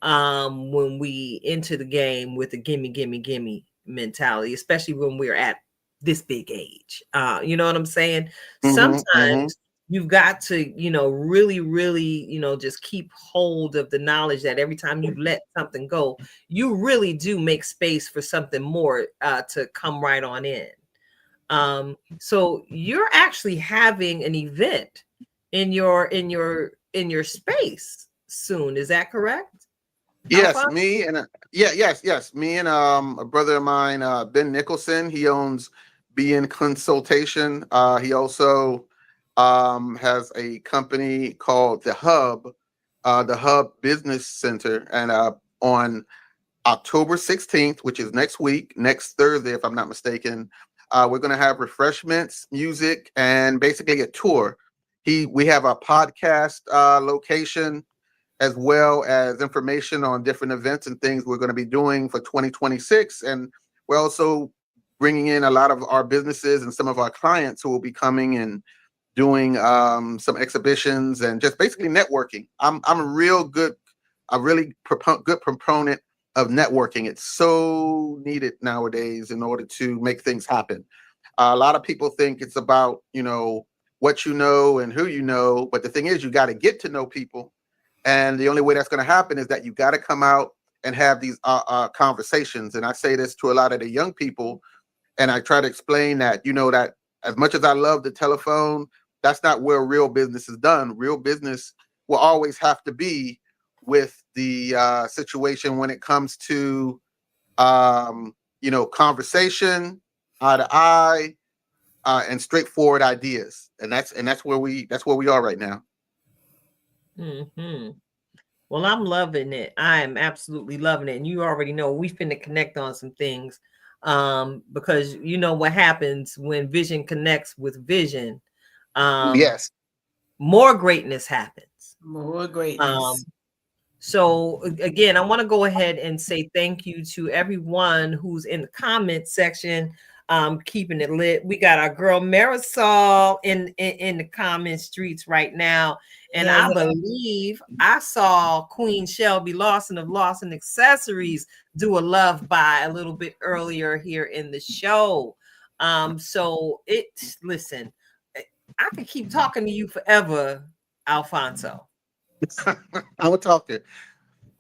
when we enter the game with a gimme mentality, especially when we're at this big age. You know what I'm saying? Sometimes you've got to, really, just keep hold of the knowledge that every time you let something go, you really do make space for something more to come right on in. So you're actually having an event in your space soon. Is that correct? Yes, Alfonsa? yes. Me and a brother of mine, Ben Nicholson. He owns BN Consultation. He also has a company called the Hub Business Center, and on October 16th, which is next week, next Thursday, if I'm not mistaken, we're going to have refreshments, music, and basically a tour. We have a podcast location, as well as information on different events and things we're going to be doing for 2026. And we're also bringing in a lot of our businesses and some of our clients who will be coming and doing some exhibitions and just basically networking. I'm a really good proponent of networking. It's so needed nowadays in order to make things happen. A lot of people think it's about, what you know and who you know. But the thing is, you got to get to know people. And the only way that's going to happen is that you got to come out and have these conversations. And I say this to a lot of the young people, and I try to explain that, that as much as I love the telephone, that's not where real business is done. Real business will always have to be with the situation when it comes to, conversation, eye to eye, and straightforward ideas. And that's where we are right now. Mm-hmm. Well, I'm loving it. I am absolutely loving it. And you already know we finna connect on some things, because you know what happens when vision connects with vision. Yes. More greatness happens. More greatness. So again, I want to go ahead and say thank you to everyone who's in the comment section, keeping it lit. We got our girl Marisol in the comment streets right now. And I believe I saw Queen Shelby Lawson of Lawson Accessories do a love buy a little bit earlier here in the show. Listen, I could keep talking to you forever, Alfonso. I will talk to you,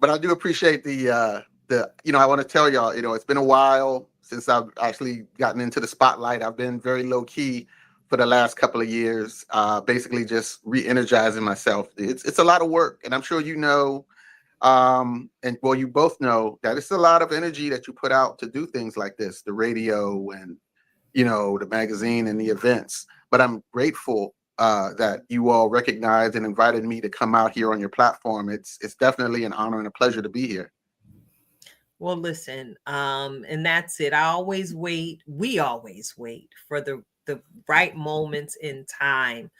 but I do appreciate the I want to tell y'all, it's been a while since I've actually gotten into the spotlight. I've been very low key for the last couple of years, basically just re-energizing myself. It's a lot of work, and I'm sure you both know that it's a lot of energy that you put out to do things like this, the radio and the magazine and the events. but I'm grateful that you all recognized and invited me to come out here on your platform. It's definitely an honor and a pleasure to be here. Well, listen, and that's it. I always wait. We always wait for the right moments in time.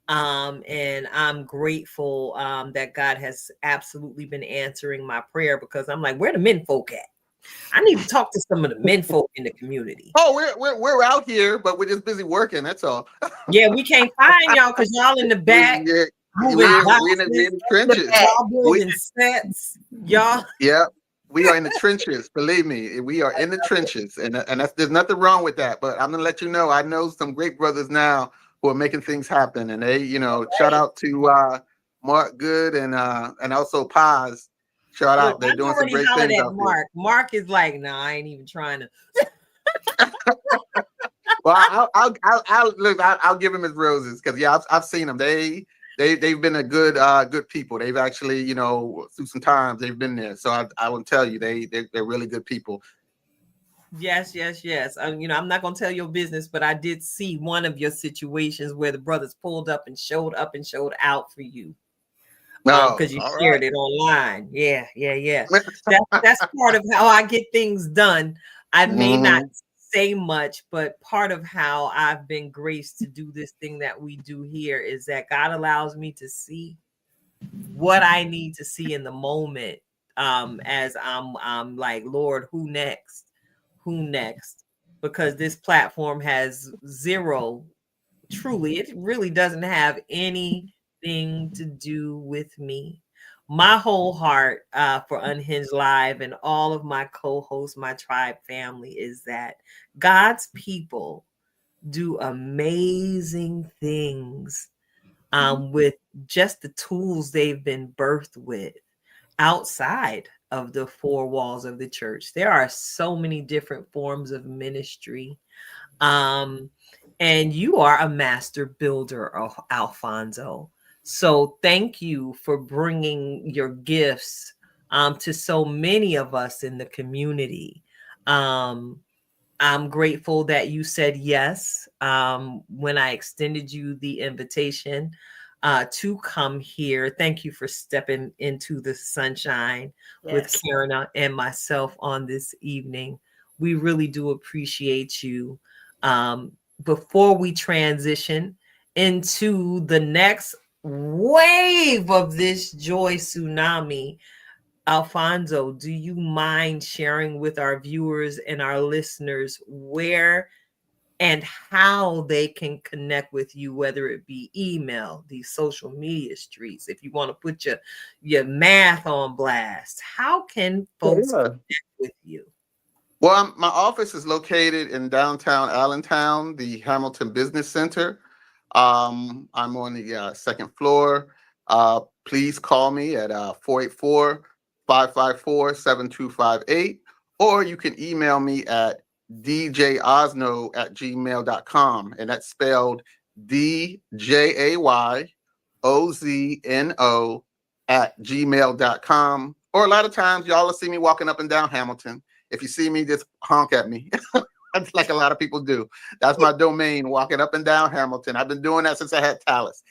And I'm grateful that God has absolutely been answering my prayer, because I'm like, where the men folk at? I need to talk to some of the men folk in the community. Oh, we're out here, but we're just busy working. That's all. Yeah, we can't find y'all because y'all in the back. Yeah, Moving we're in the trenches. y'all building sets. Y'all. Yeah, we are in the trenches. Believe me, we are in the trenches, and that's, there's nothing wrong with that. But I'm gonna let you know, I know some great brothers now who are making things happen, and they, you know, shout out to Mark Good and also Paz. Shout Look, out, they're I'm doing some already great hollered things at out Mark. Mark is like, no, I ain't even trying to. Well, I'll give him his roses, because yeah, I've seen them. They've been a good people. They've actually, you know, through some times they've been there. So I will tell you, they're really good people. Yes. You know, I'm not gonna tell your business, but I did see one of your situations where the brothers pulled up and showed out for you. No, Because you all shared right. it online. Yeah. That's part of how I get things done. I may not say much, but part of how I've been graced to do this thing that we do here is that God allows me to see what I need to see in the moment. As I'm like, Lord, who next? Because this platform has zero, truly, it really doesn't have anything to do with me. My whole heart for Unhinged Live and all of my co-hosts, my tribe family, is that God's people do amazing things with just the tools they've been birthed with outside of the four walls of the church. There are so many different forms of ministry. And you are a master builder, Alfonso. So thank you for bringing your gifts to so many of us in the community. I'm grateful that you said yes when I extended you the invitation to come here. Thank you for stepping into the sunshine with Karen and myself on this evening. We really do appreciate you. Before we transition into the next wave of this joy tsunami, Alfonso, do you mind sharing with our viewers and our listeners where and how they can connect with you, whether it be email, these social media streets, if you want to put your math on blast? How can folks connect with you? Well, my office is located in downtown Allentown, the Hamilton Business Center. I'm on the second floor. Please call me at 484-554-7258, or you can email me at djozno@gmail.com, and that's spelled DJAYOZNO@gmail.com. Or a lot of times y'all will see me walking up and down Hamilton. If you see me, just honk at me. That's like a lot of people do. That's my domain, walking up and down Hamilton. I've been doing that since I had Talus.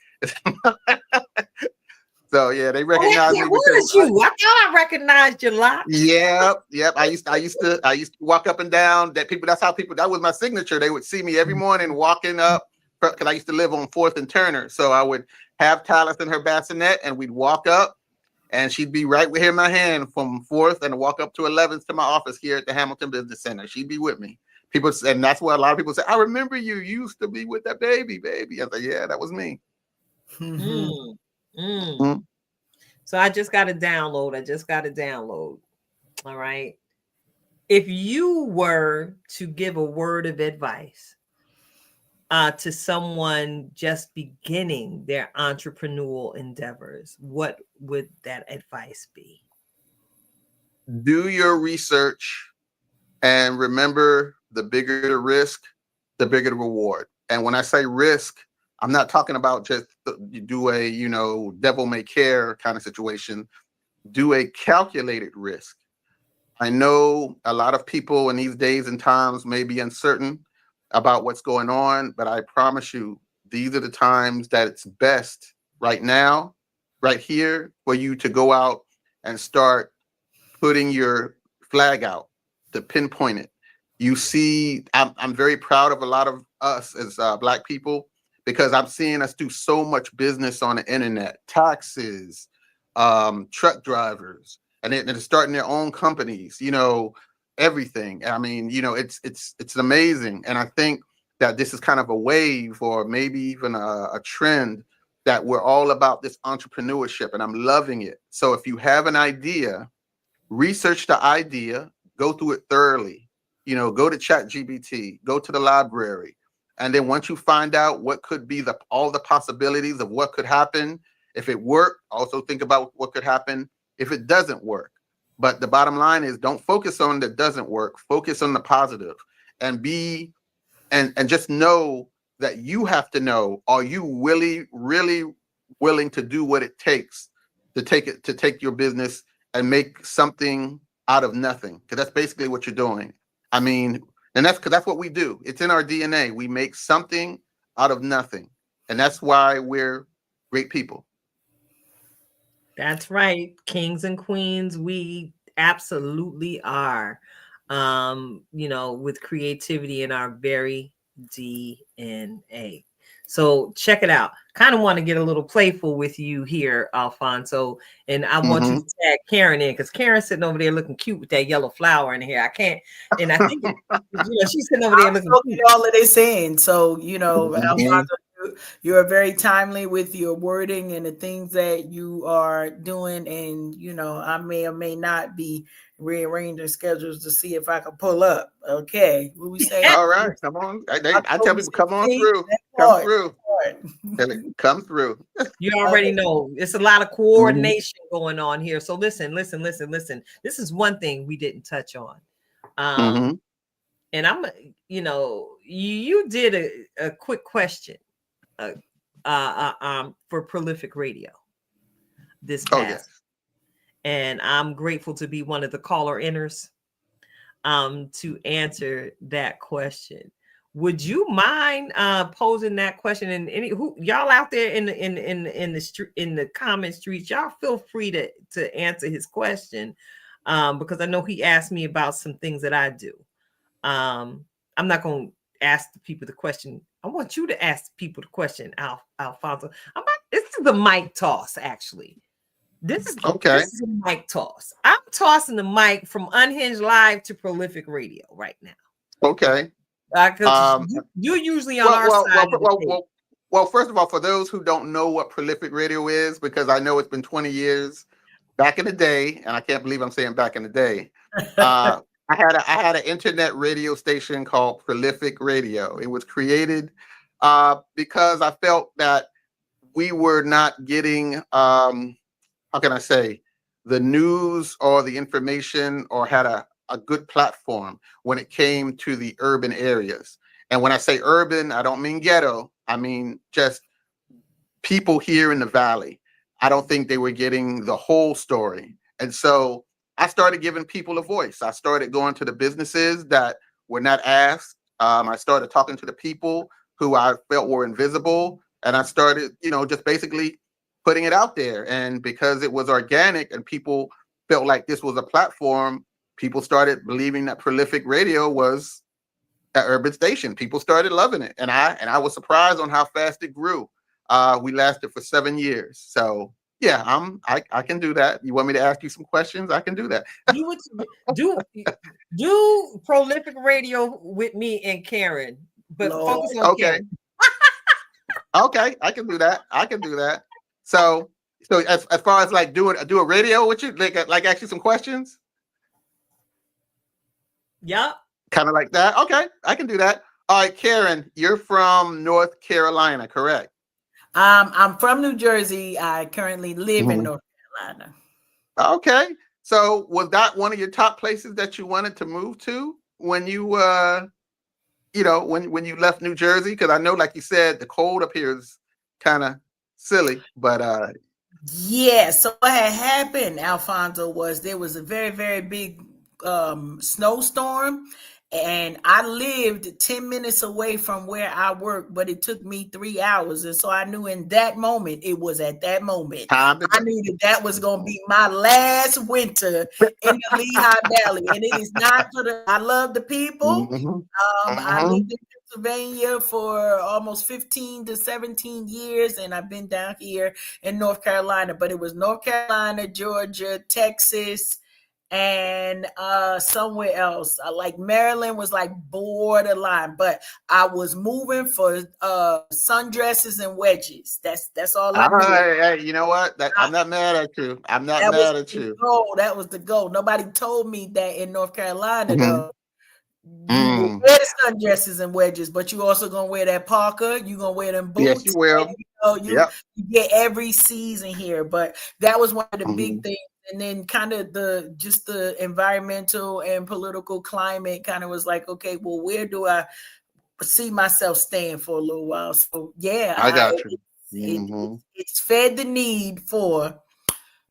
So yeah, they recognize me because I thought I recognized your lot. Yep. I used to walk up and down. That was my signature. They would see me every morning walking up, because I used to live on 4th and Turner. So I would have Talus in her bassinet, and we'd walk up, and she'd be right here in my hand from 4th and walk up to 11th to my office here at the Hamilton Business Center. She'd be with me. People, and that's where a lot of people say, I remember you used to be with that baby. I was like, yeah, that was me. So I just got to download. All right. If you were to give a word of advice to someone just beginning their entrepreneurial endeavors, what would that advice be? Do your research, and remember, the bigger the risk, the bigger the reward. And when I say risk, I'm not talking about just you do a, devil may care kind of situation. Do a calculated risk. I know a lot of people in these days and times may be uncertain about what's going on, but I promise you, these are the times that it's best right now, right here, for you to go out and start putting your flag out, to pinpoint it. You see, I'm very proud of a lot of us as Black people, because I'm seeing us do so much business on the internet, taxes, truck drivers, and they're starting their own companies, everything. I mean, it's amazing. And I think that this is kind of a wave, or maybe even a trend, that we're all about this entrepreneurship, and I'm loving it. So if you have an idea, research the idea, go through it thoroughly, go to ChatGPT, go to the library. And then once you find out what could be all the possibilities of what could happen, if it worked, also think about what could happen if it doesn't work. But the bottom line is, don't focus on that doesn't work, focus on the positive, and and just know that you have to know, are you really willing to do what it takes to take your business and make something out of nothing? Because that's basically what you're doing. I mean, and that's what we do. It's in our DNA. We make something out of nothing. And that's why we're great people. That's right. Kings and queens, we absolutely are. With creativity in our very DNA. So check it out. Kind of want to get a little playful with you here, Alfonso. And I want you to tag Karen in, because Karen's sitting over there looking cute with that yellow flower in here. I can't, and I think she's sitting over there looking cute. All of this in. So, Alfonso, you are very timely with your wording and the things that you are doing. And, I may or may not be rearranging schedules to see if I can pull up. Okay. What we say? All right. Come on. I tell people, come on through. Come through. Come through. You already know it's a lot of coordination going on here. So listen. This is one thing we didn't touch on. And I'm, you did a quick question for Prolific Radio this past. Yes. And I'm grateful to be one of the caller inners to answer that question. Would you mind posing that question? And y'all out there in the street, in the comment streets, y'all feel free to answer his question, because I know he asked me about some things that I do. I'm not going to ask the people the question. I want you to ask the people the question, Alfonso. This is the mic toss, actually. This is a mic toss. I'm tossing the mic from Unhinged Live to Prolific Radio right now. Okay. You're usually on our side. Well, first of all, for those who don't know what Prolific Radio is, because I know it's been 20 years, back in the day, and I can't believe I'm saying back in the day, I had an internet radio station called Prolific Radio. It was created because I felt that we were not getting, how can I say, the news or the information, or had a good platform when it came to the urban areas. And when I say urban, I don't mean ghetto. I mean just people here in the valley. I don't think they were getting the whole story. And so I started giving people a voice. I started going to the businesses that were not asked. I started talking to the people who I felt were invisible. And I started, just basically putting it out there. And because it was organic and people felt like this was a platform, people started believing that Prolific Radio was an urban station. People started loving it. And I was surprised on how fast it grew. We lasted for 7 years. So yeah, I can do that. You want me to ask you some questions? I can do that. do Prolific Radio with me and Karen, but focus on Karen. Okay, I can do that. So as far as like do a radio with you, like ask you some questions. Yeah. Kind of like that. Okay, I can do that. All right, Karen, you're from North Carolina, correct? I'm from New Jersey. I currently live in North Carolina. Okay. So was that one of your top places that you wanted to move to when you when you left New Jersey? Because I know, like you said, the cold up here is kind of silly, but yeah. So what had happened, Alfonso, was there was a very, very big snowstorm, And I lived 10 minutes away from where I worked, but it took me 3 hours. And so I knew in that moment, it was at that moment, Time to I go. knew that was going to be my last winter in the Lehigh Valley. And it is not for the, I love the people. I lived in Pennsylvania for almost 15 to 17 years, and I've been down here in North Carolina, but it was North Carolina, Georgia, Texas, and somewhere else. Like Maryland was like borderline, but I was moving for sundresses and wedges. That's all I All knew. right, hey, you know what? I'm not mad at you. I'm not mad at you. Goal. That was the goal. Nobody told me that in North Carolina, though. You will Mm. wear the sundresses and wedges, but you also gonna wear that parka. You gonna wear them boots. Yes, you will. And, you get every season here. But that was one of the big things. And then kind of the environmental and political climate kind of was like, okay, well, where do I see myself staying for a little while? So yeah, I got you. It's fed the need for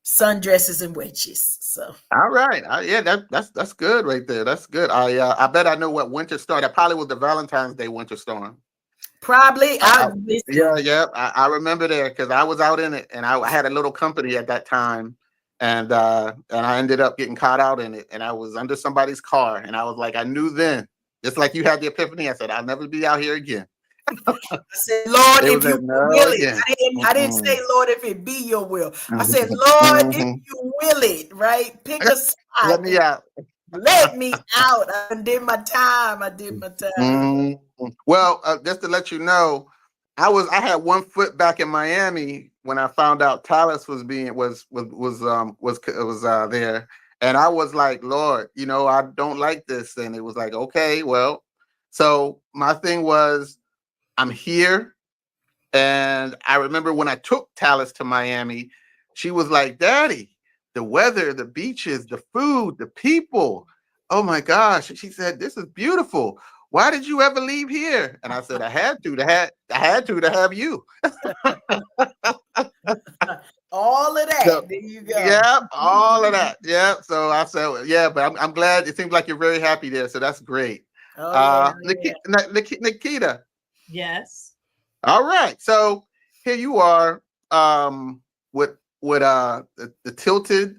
sundresses and wedges. So All right, yeah, that's good right there. That's good. I bet I know what winter storm. That probably was the Valentine's Day winter storm. Probably. Yeah. I remember there because I was out in it, and I had a little company at that time, and I ended up getting caught out in it, and I was under somebody's car, and I was like, I knew then, just like you had the epiphany. I said, I'll never be out here again. I said, Lord, if you will it. I didn't say, Lord, if it be your will. I said, Lord, if you will it, right? Pick a spot. Let me out. Let me out. I did my time. Well, just to let you know, I had 1 foot back in Miami when I found out Talis was there, and I was like, Lord, I don't like this, and it was like, okay, well, so my thing was, I'm here, and I remember when I took Talis to Miami, she was like, Daddy, the weather, the beaches, the food, the people. Oh my gosh. She said, this is beautiful. Why did you ever leave here? And I said, I had to have you. All of that. So, there you go. Yeah, all of that. Yeah. So I said, yeah, but I'm glad. It seems like you're very happy there. So that's great. Nikita. Yes. All right. So here you are with the tilted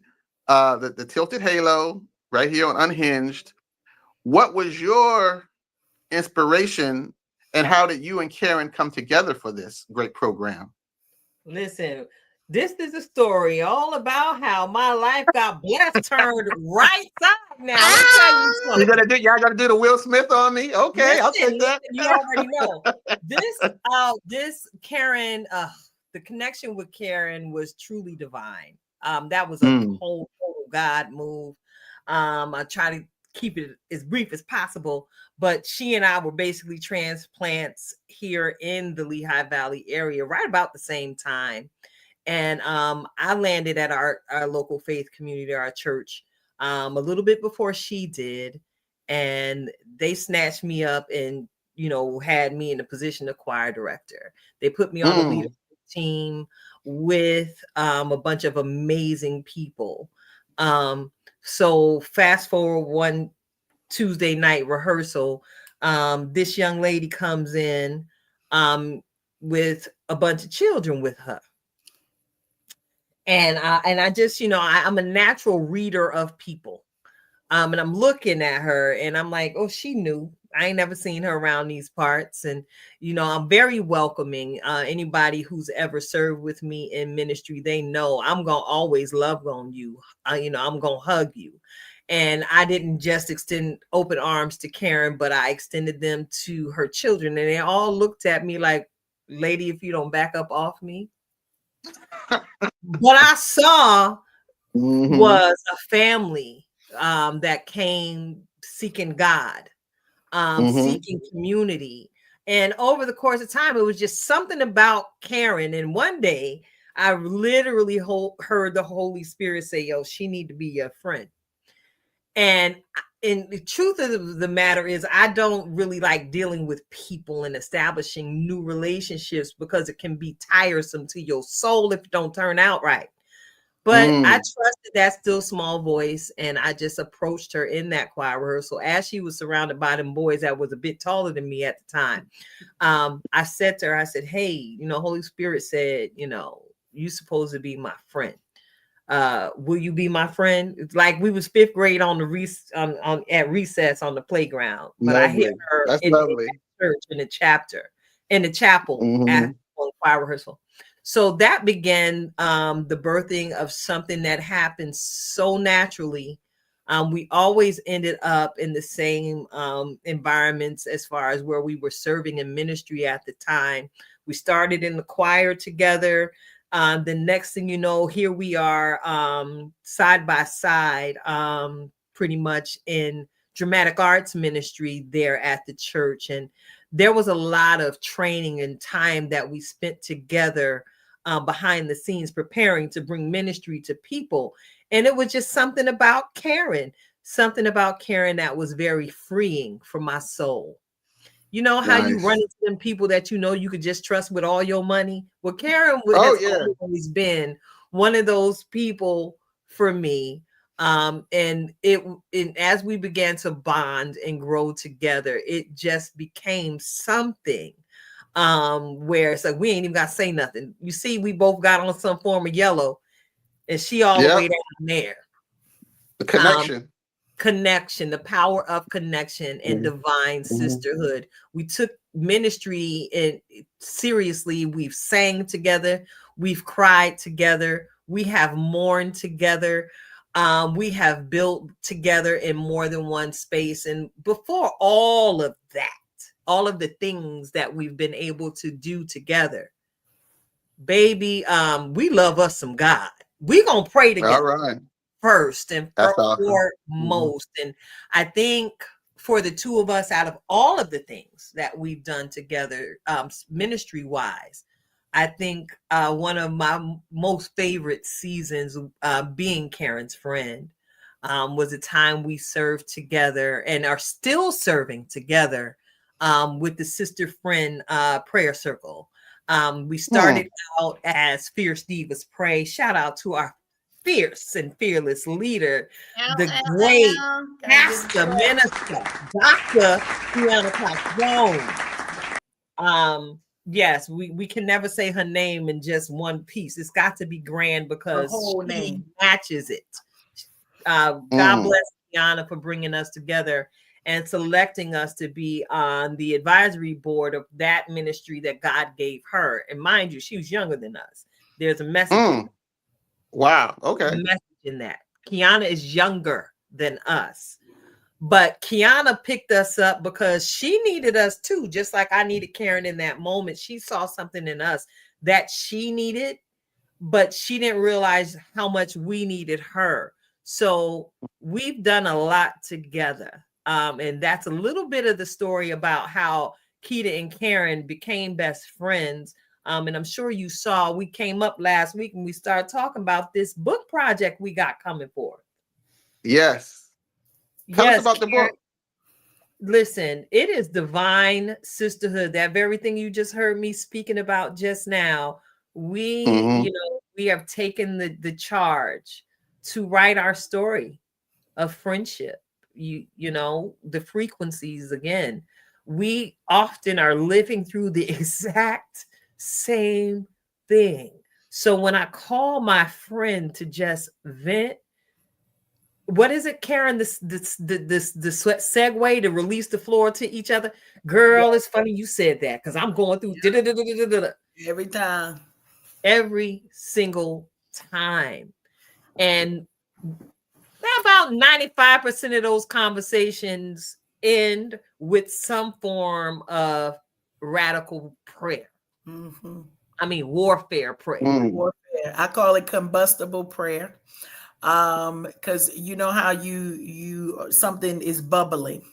the tilted halo right here on Unhinged. What was your inspiration, and how did you and Karen come together for this great program? Listen, this is a story all about how my life got blessed turned right side now. Y'all gonna do the Will Smith on me? Okay, I'll take that. You already know. This Karen, the connection with Karen was truly divine. That was a total God move. I try to keep it as brief as possible, but she and I were basically transplants here in the Lehigh Valley area right about the same time. And I landed at our local faith community, our church, a little bit before she did. And they snatched me up and, had me in the position of choir director. They put me on the leadership team with a bunch of amazing people. So fast forward one Tuesday night rehearsal, this young lady comes in with a bunch of children with her. And I just, I'm a natural reader of people. And I'm looking at her and I'm like, oh, she knew. I ain't never seen her around these parts. And, I'm very welcoming. Anybody who's ever served with me in ministry, they know I'm going to always love on you. I'm going to hug you. And I didn't just extend open arms to Karen, but I extended them to her children. And they all looked at me like, lady, if you don't back up off me. What I saw was a family that came seeking God, seeking community. And over the course of time, it was just something about Karen. And one day I literally heard the Holy Spirit say, yo, she need to be your friend. And the truth of the matter is, I don't really like dealing with people and establishing new relationships because it can be tiresome to your soul if it don't turn out right. But I trusted that still small voice, and I just approached her in that choir rehearsal as she was surrounded by them boys that was a bit taller than me at the time. I said to her, I said, "Hey, you know, Holy Spirit said, you know, you supposed to be my friend. Will you be my friend?" It's like we was fifth grade on the at recess on the playground, but I hit Lovely. her That's in lovely. the church in the chapel at choir rehearsal. So that began the birthing of something that happened so naturally. We always ended up in the same environments as far as where we were serving in ministry at the time. We started in the choir together. The next thing you know, here we are side by side, pretty much in dramatic arts ministry there at the church. And there was a lot of training and time that we spent together behind the scenes preparing to bring ministry to people. And it was just something about Karen that was very freeing for my soul. You know how you run into them people that you know you could just trust with all your money? Well, Karen has always been one of those people for me. And as we began to bond and grow together, it just became something where it's like we ain't even got to say nothing. You see, we both got on some form of yellow, and she all the way down there. The connection. The power of connection and divine sisterhood. We took ministry and seriously. We've sang together, we've cried together, we have mourned together, we have built together in more than one space. And before all of that, all of the things that we've been able to do together, baby, we love us some God. We gonna pray together. All right. First and foremost. Awesome. And I think for the two of us, out of all of the things that we've done together, ministry wise, I think one of my most favorite seasons being Karen's friend was a time we served together and are still serving together with the Sister Friend prayer circle. We started out as Fierce Divas Pray. Shout out to our fierce and fearless leader, the great pastor, minister, Dr. Kiana Jones. Yes, we can never say her name in just one piece. It's got to be grand because whole she name matches it. God bless Kiana for bringing us together and selecting us to be on the advisory board of that ministry that God gave her. And mind you, she was younger than us. There's a message. Wow. Okay. Message in that. Kiana is younger than us, but Kiana picked us up because she needed us too, just like I needed Karen in that moment. She saw something in us that she needed, but she didn't realize how much we needed her. So we've done a lot together. And that's a little bit of the story about how Keita and Karen became best friends. And I'm sure you saw we came up last week and we started talking about this book project we got coming forth. Yes. Tell us about Karen, the book. Listen, it is divine sisterhood. That very thing you just heard me speaking about just now. We, we have taken the charge to write our story of friendship. You know, the frequencies again. We often are living through the exact same thing. So when I call my friend to just vent, what is it, Karen? This segue to release the floor to each other. Girl, it's funny you said that because I'm going through every time, every single time, and about 95% of those conversations end with some form of radical prayer. I mean, warfare prayer. Warfare. I call it combustible prayer. Because you know how you something is bubbling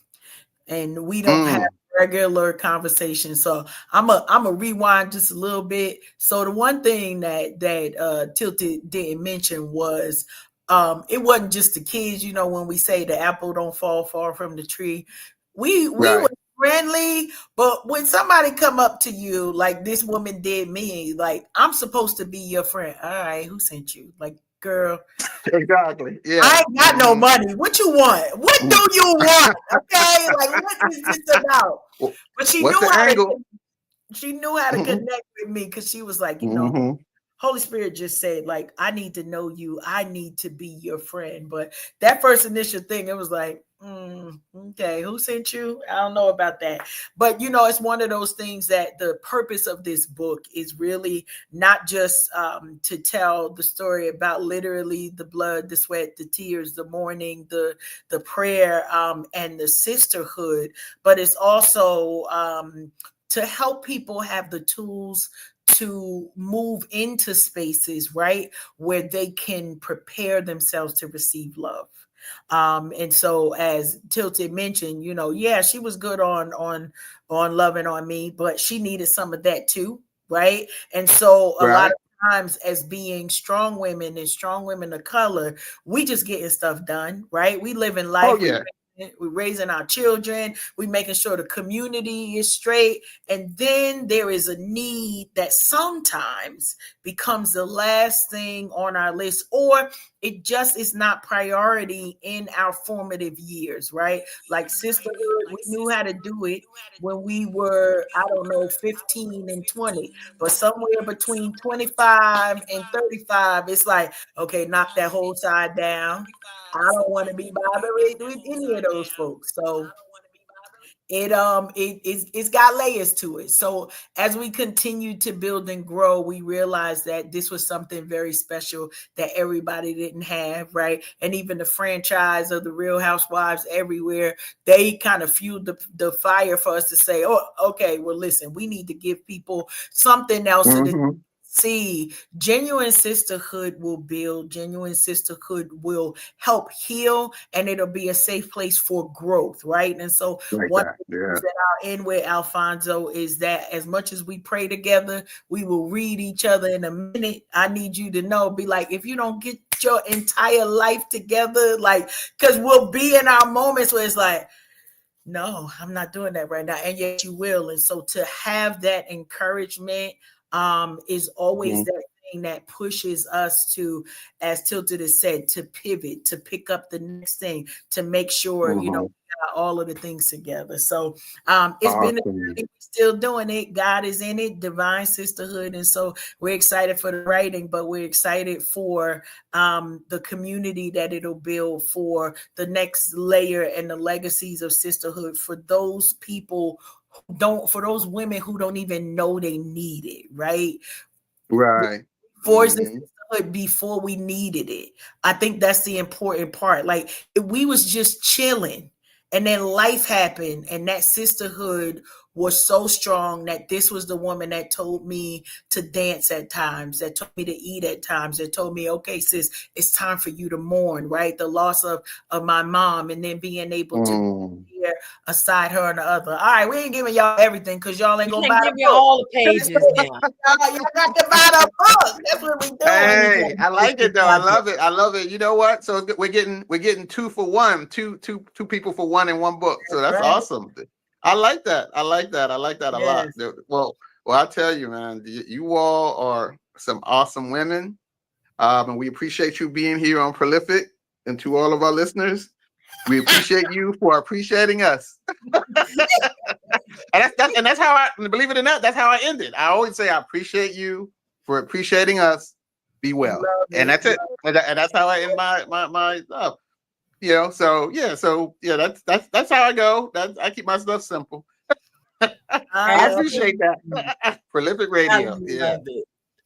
and we don't have regular conversation. So I'm a rewind just a little bit. So the one thing that Tilted didn't mention was it wasn't just the kids. You know, when we say the apple don't fall far from the tree, we were friendly, but when somebody come up to you like this woman did me, like I'm supposed to be your friend. All right, who sent you? Like, girl. Exactly. Yeah. I ain't got no money. What you want? What do you want? Okay, like what is this about? But she What's knew the how angle? to connect with me because she was like, Holy Spirit just said, like, I need to know you. I need to be your friend. But that first initial thing, it was like, okay, who sent you? I don't know about that. But, it's one of those things that the purpose of this book is really not just to tell the story about literally the blood, the sweat, the tears, the mourning, the prayer, and the sisterhood, but it's also to help people have the tools to move into spaces, right, where they can prepare themselves to receive love. And so, as Tilted mentioned, she was good on loving on me, but she needed some of that too, right? And so, a lot of times, as being strong women and strong women of color, we just getting stuff done, right? We live in life. Oh, yeah. We're raising our children. We're making sure the community is straight. And then there is a need that sometimes becomes the last thing on our list, or it just is not priority in our formative years, right? Like sisterhood, we knew how to do it when we were, 15 and 20. But somewhere between 25 and 35, it's like, okay, knock that whole side down. I don't want to be bothered with any of those folks. So it's got layers to it. So as we continue to build and grow, we realized that this was something very special that everybody didn't have, right? And even the franchise of the Real Housewives everywhere, they kind of fueled the fire for us to say, oh, okay, well, listen, we need to give people something else to see. Genuine sisterhood will build, genuine sisterhood will help heal, and it'll be a safe place for growth, right? And so one of the things that I'll end with, Alfonso, is that as much as we pray together, we will read each other in a minute. I need you to know, be like, if you don't get your entire life together, like, because we'll be in our moments where it's like, no, I'm not doing that right now. And yet you will. And so to have that encouragement is always that thing that pushes us to, as Tilted has said, to pivot, to pick up the next thing, to make sure, we got all of the things together. So it's been a journey. We're still doing it. God is in it, divine sisterhood. And so we're excited for the writing, but we're excited for the community that it'll build, for the next layer and the legacies of sisterhood for those people for those women who don't even know they need it, right? Right. Force the sisterhood before we needed it. I think that's the important part. Like, if we was just chilling and then life happened and that sisterhood was so strong that this was the woman that told me to dance at times, that told me to eat at times, that told me, okay, sis, it's time for you to mourn, right? The loss of my mom, and then being able to hear aside her and the other. All right, we ain't giving y'all everything because y'all ain't gonna buy the book. All the pages now. Y'all got to buy the book. That's what we doing. Hey, I like it though. I love it. I love it. You know what? So we're getting 2 for 1, two people for one in one book. So that's awesome. I like that. I like that a lot. Well, I tell you, man, you all are some awesome women. And we appreciate you being here on Prolific. And to all of our listeners, we appreciate you for appreciating us. and that's how I, believe it or not, that's how I ended. I always say I appreciate you for appreciating us. Be well. And that's it. And that's how I end my stuff. So that's how I go. That's, I keep my stuff simple. I appreciate that. Prolific Radio.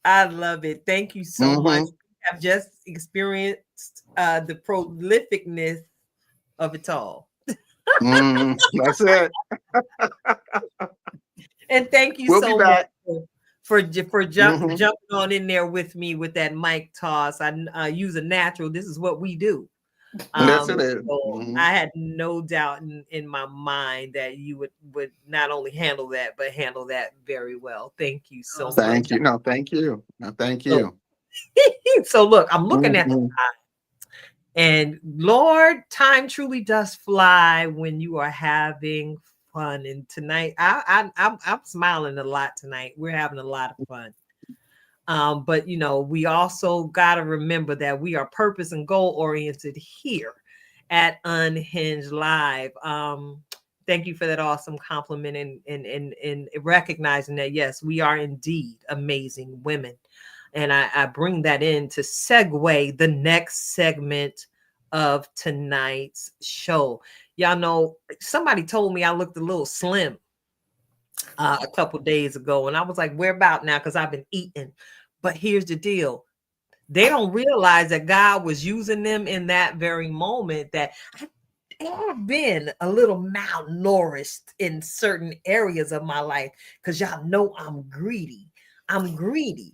I love it. Thank you so much. I've just experienced the prolificness of it all. That's it. And thank you so much for jumping on in there with me with that mic toss. I use a natural. This is what we do. Yes, it is. So I had no doubt in my mind that you would not only handle that, but handle that very well. Thank you so much. Thank you. No, thank you. No, thank you. So look, I'm looking at the time. And Lord, time truly does fly when you are having fun. And tonight, I'm smiling a lot tonight. We're having a lot of fun. But we also got to remember that we are purpose and goal oriented here at Unhinged Live. Thank you for that awesome compliment and recognizing that, yes, we are indeed amazing women. And I bring that in to segue the next segment of tonight's show. Y'all know, somebody told me I looked a little slim a couple days ago, and I was like, where about now? Because I've been eating. But here's the deal. They don't realize that God was using them in that very moment, that I have been a little malnourished in certain areas of my life, because y'all know I'm greedy. I'm greedy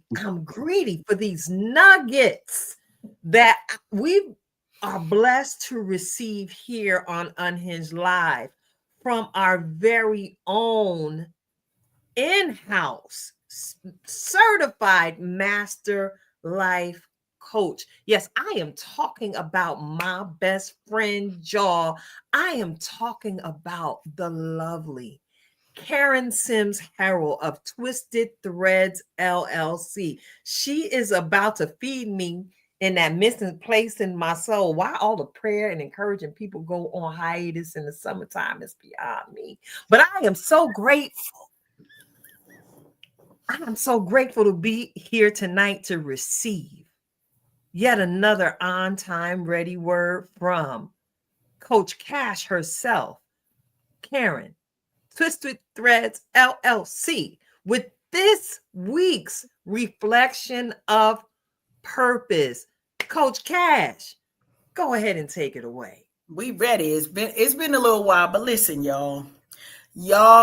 for these nuggets that we are blessed to receive here on Unhinged Live from our very own in-house certified master life coach. Yes, I am talking about my best friend, Jaw. I am talking about the lovely Karen Sims Harrell of Twisted Threads LLC. She is about to feed me in that missing place in my soul. Why all the prayer and encouraging people go on hiatus in the summertime is beyond me. But I am so grateful. I am so grateful to be here tonight to receive yet another on-time ready word from Coach Cash herself, Karen, Twisted Threads LLC, with this week's reflection of purpose. Coach Cash, go ahead and take it away. We ready. It's been a little while, but listen, y'all,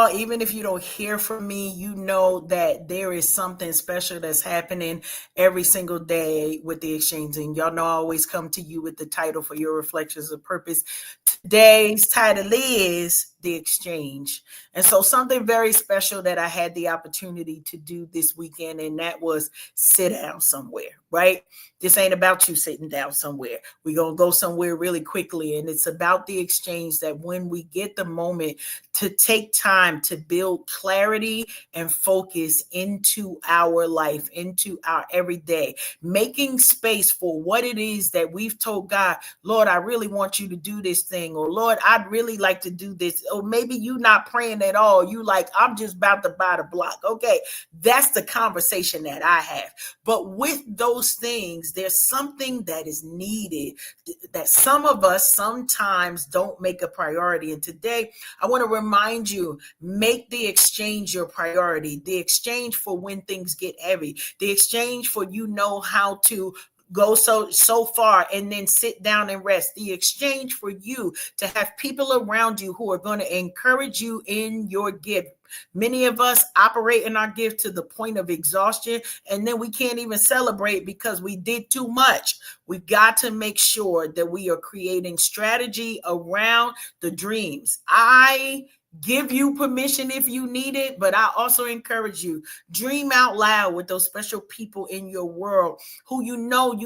even if you don't hear from me, you know that there is something special that's happening every single day with the exchange. And y'all know I always come to you with the title for your reflections of purpose. Today's title is The Exchange. And so something very special that I had the opportunity to do this weekend, and that was sit down somewhere, right? This ain't about you sitting down somewhere. We're going to go somewhere really quickly. And it's about the exchange, that when we get the moment to take time to build clarity and focus into our life, into our everyday, making space for what it is that we've told God, Lord, I really want you to do this thing, or Lord, I'd really like to do this. Or maybe you not praying at all. You like, I'm just about to buy the block. Okay, that's the conversation that I have. But with those things, there's something that is needed that some of us sometimes don't make a priority. And today, I want to remind you, make the exchange your priority. The exchange for when things get heavy. The exchange for how to go so far and then sit down and rest. The exchange for you to have people around you who are going to encourage you in your gift. Many of us operate in our gift to the point of exhaustion, and then we can't even celebrate because we did too much. We've got to make sure that we are creating strategy around the dreams. I give you permission if you need it, but I also encourage you, dream out loud with those special people in your world who you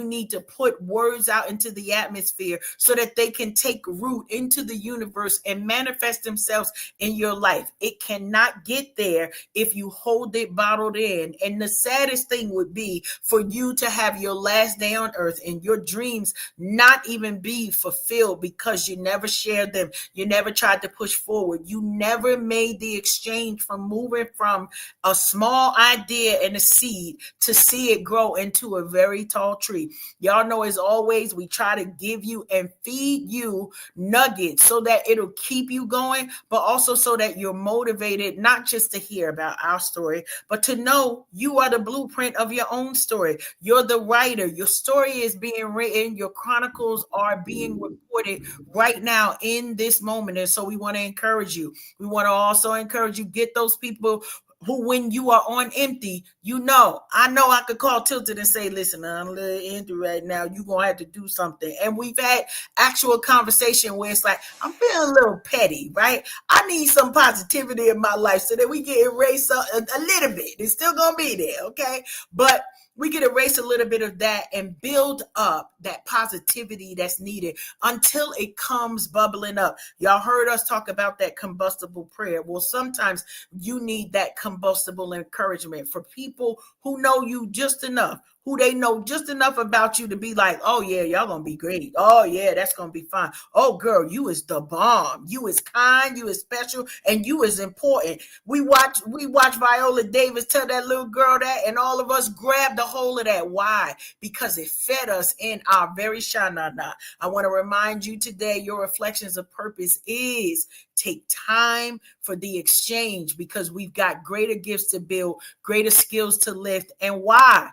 need to put words out into the atmosphere so that they can take root into the universe and manifest themselves in your life. It cannot get there if you hold it bottled in. And the saddest thing would be for you to have your last day on earth and your dreams not even be fulfilled because you never shared them. You never tried to push forward. You never made the exchange from moving from a small idea and a seed to see it grow into a very tall tree. Y'all know, as always, we try to give you and feed you nuggets so that it'll keep you going, but also so that you're motivated, not just to hear about our story, but to know you are the blueprint of your own story. You're the writer. Your story is being written. Your chronicles are being recorded right now in this moment. And so we want to encourage you. We want to also encourage you, get those people who, when you are on empty, I know I could call Tilted and say, listen, I'm a little empty right now. You're going to have to do something. And we've had actual conversation where it's like, I'm feeling a little petty, right? I need some positivity in my life so that we can erase a little bit. It's still going to be there, okay? But we could erase a little bit of that and build up that positivity that's needed until it comes bubbling up. Y'all heard us talk about that combustible prayer. Well, sometimes you need that combustible encouragement for people who know you just enough, who they know just enough about you to be like, oh yeah, y'all gonna be great. Oh yeah, that's gonna be fine. Oh girl, you is the bomb. You is kind, you is special, and you is important. We watch Viola Davis tell that little girl that, and all of us grabbed a hold of that. Why? Because it fed us in our very shanana. I want to remind you today, your reflections of purpose is take time for the exchange, because we've got greater gifts to build, greater skills to lift. And why?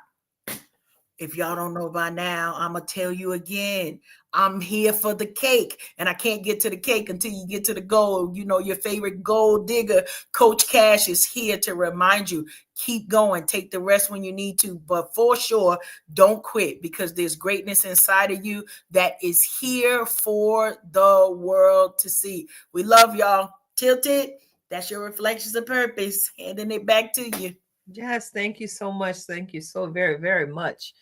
If y'all don't know by now, I'm going to tell you again. I'm here for the cake, and I can't get to the cake until you get to the gold. You know, your favorite gold digger, Coach Cash, is here to remind you, keep going, take the rest when you need to, but for sure, don't quit, because there's greatness inside of you that is here for the world to see. We love y'all. Tilted, that's your reflections of purpose. Handing it back to you. Yes, thank you so much. Thank you so very, very much.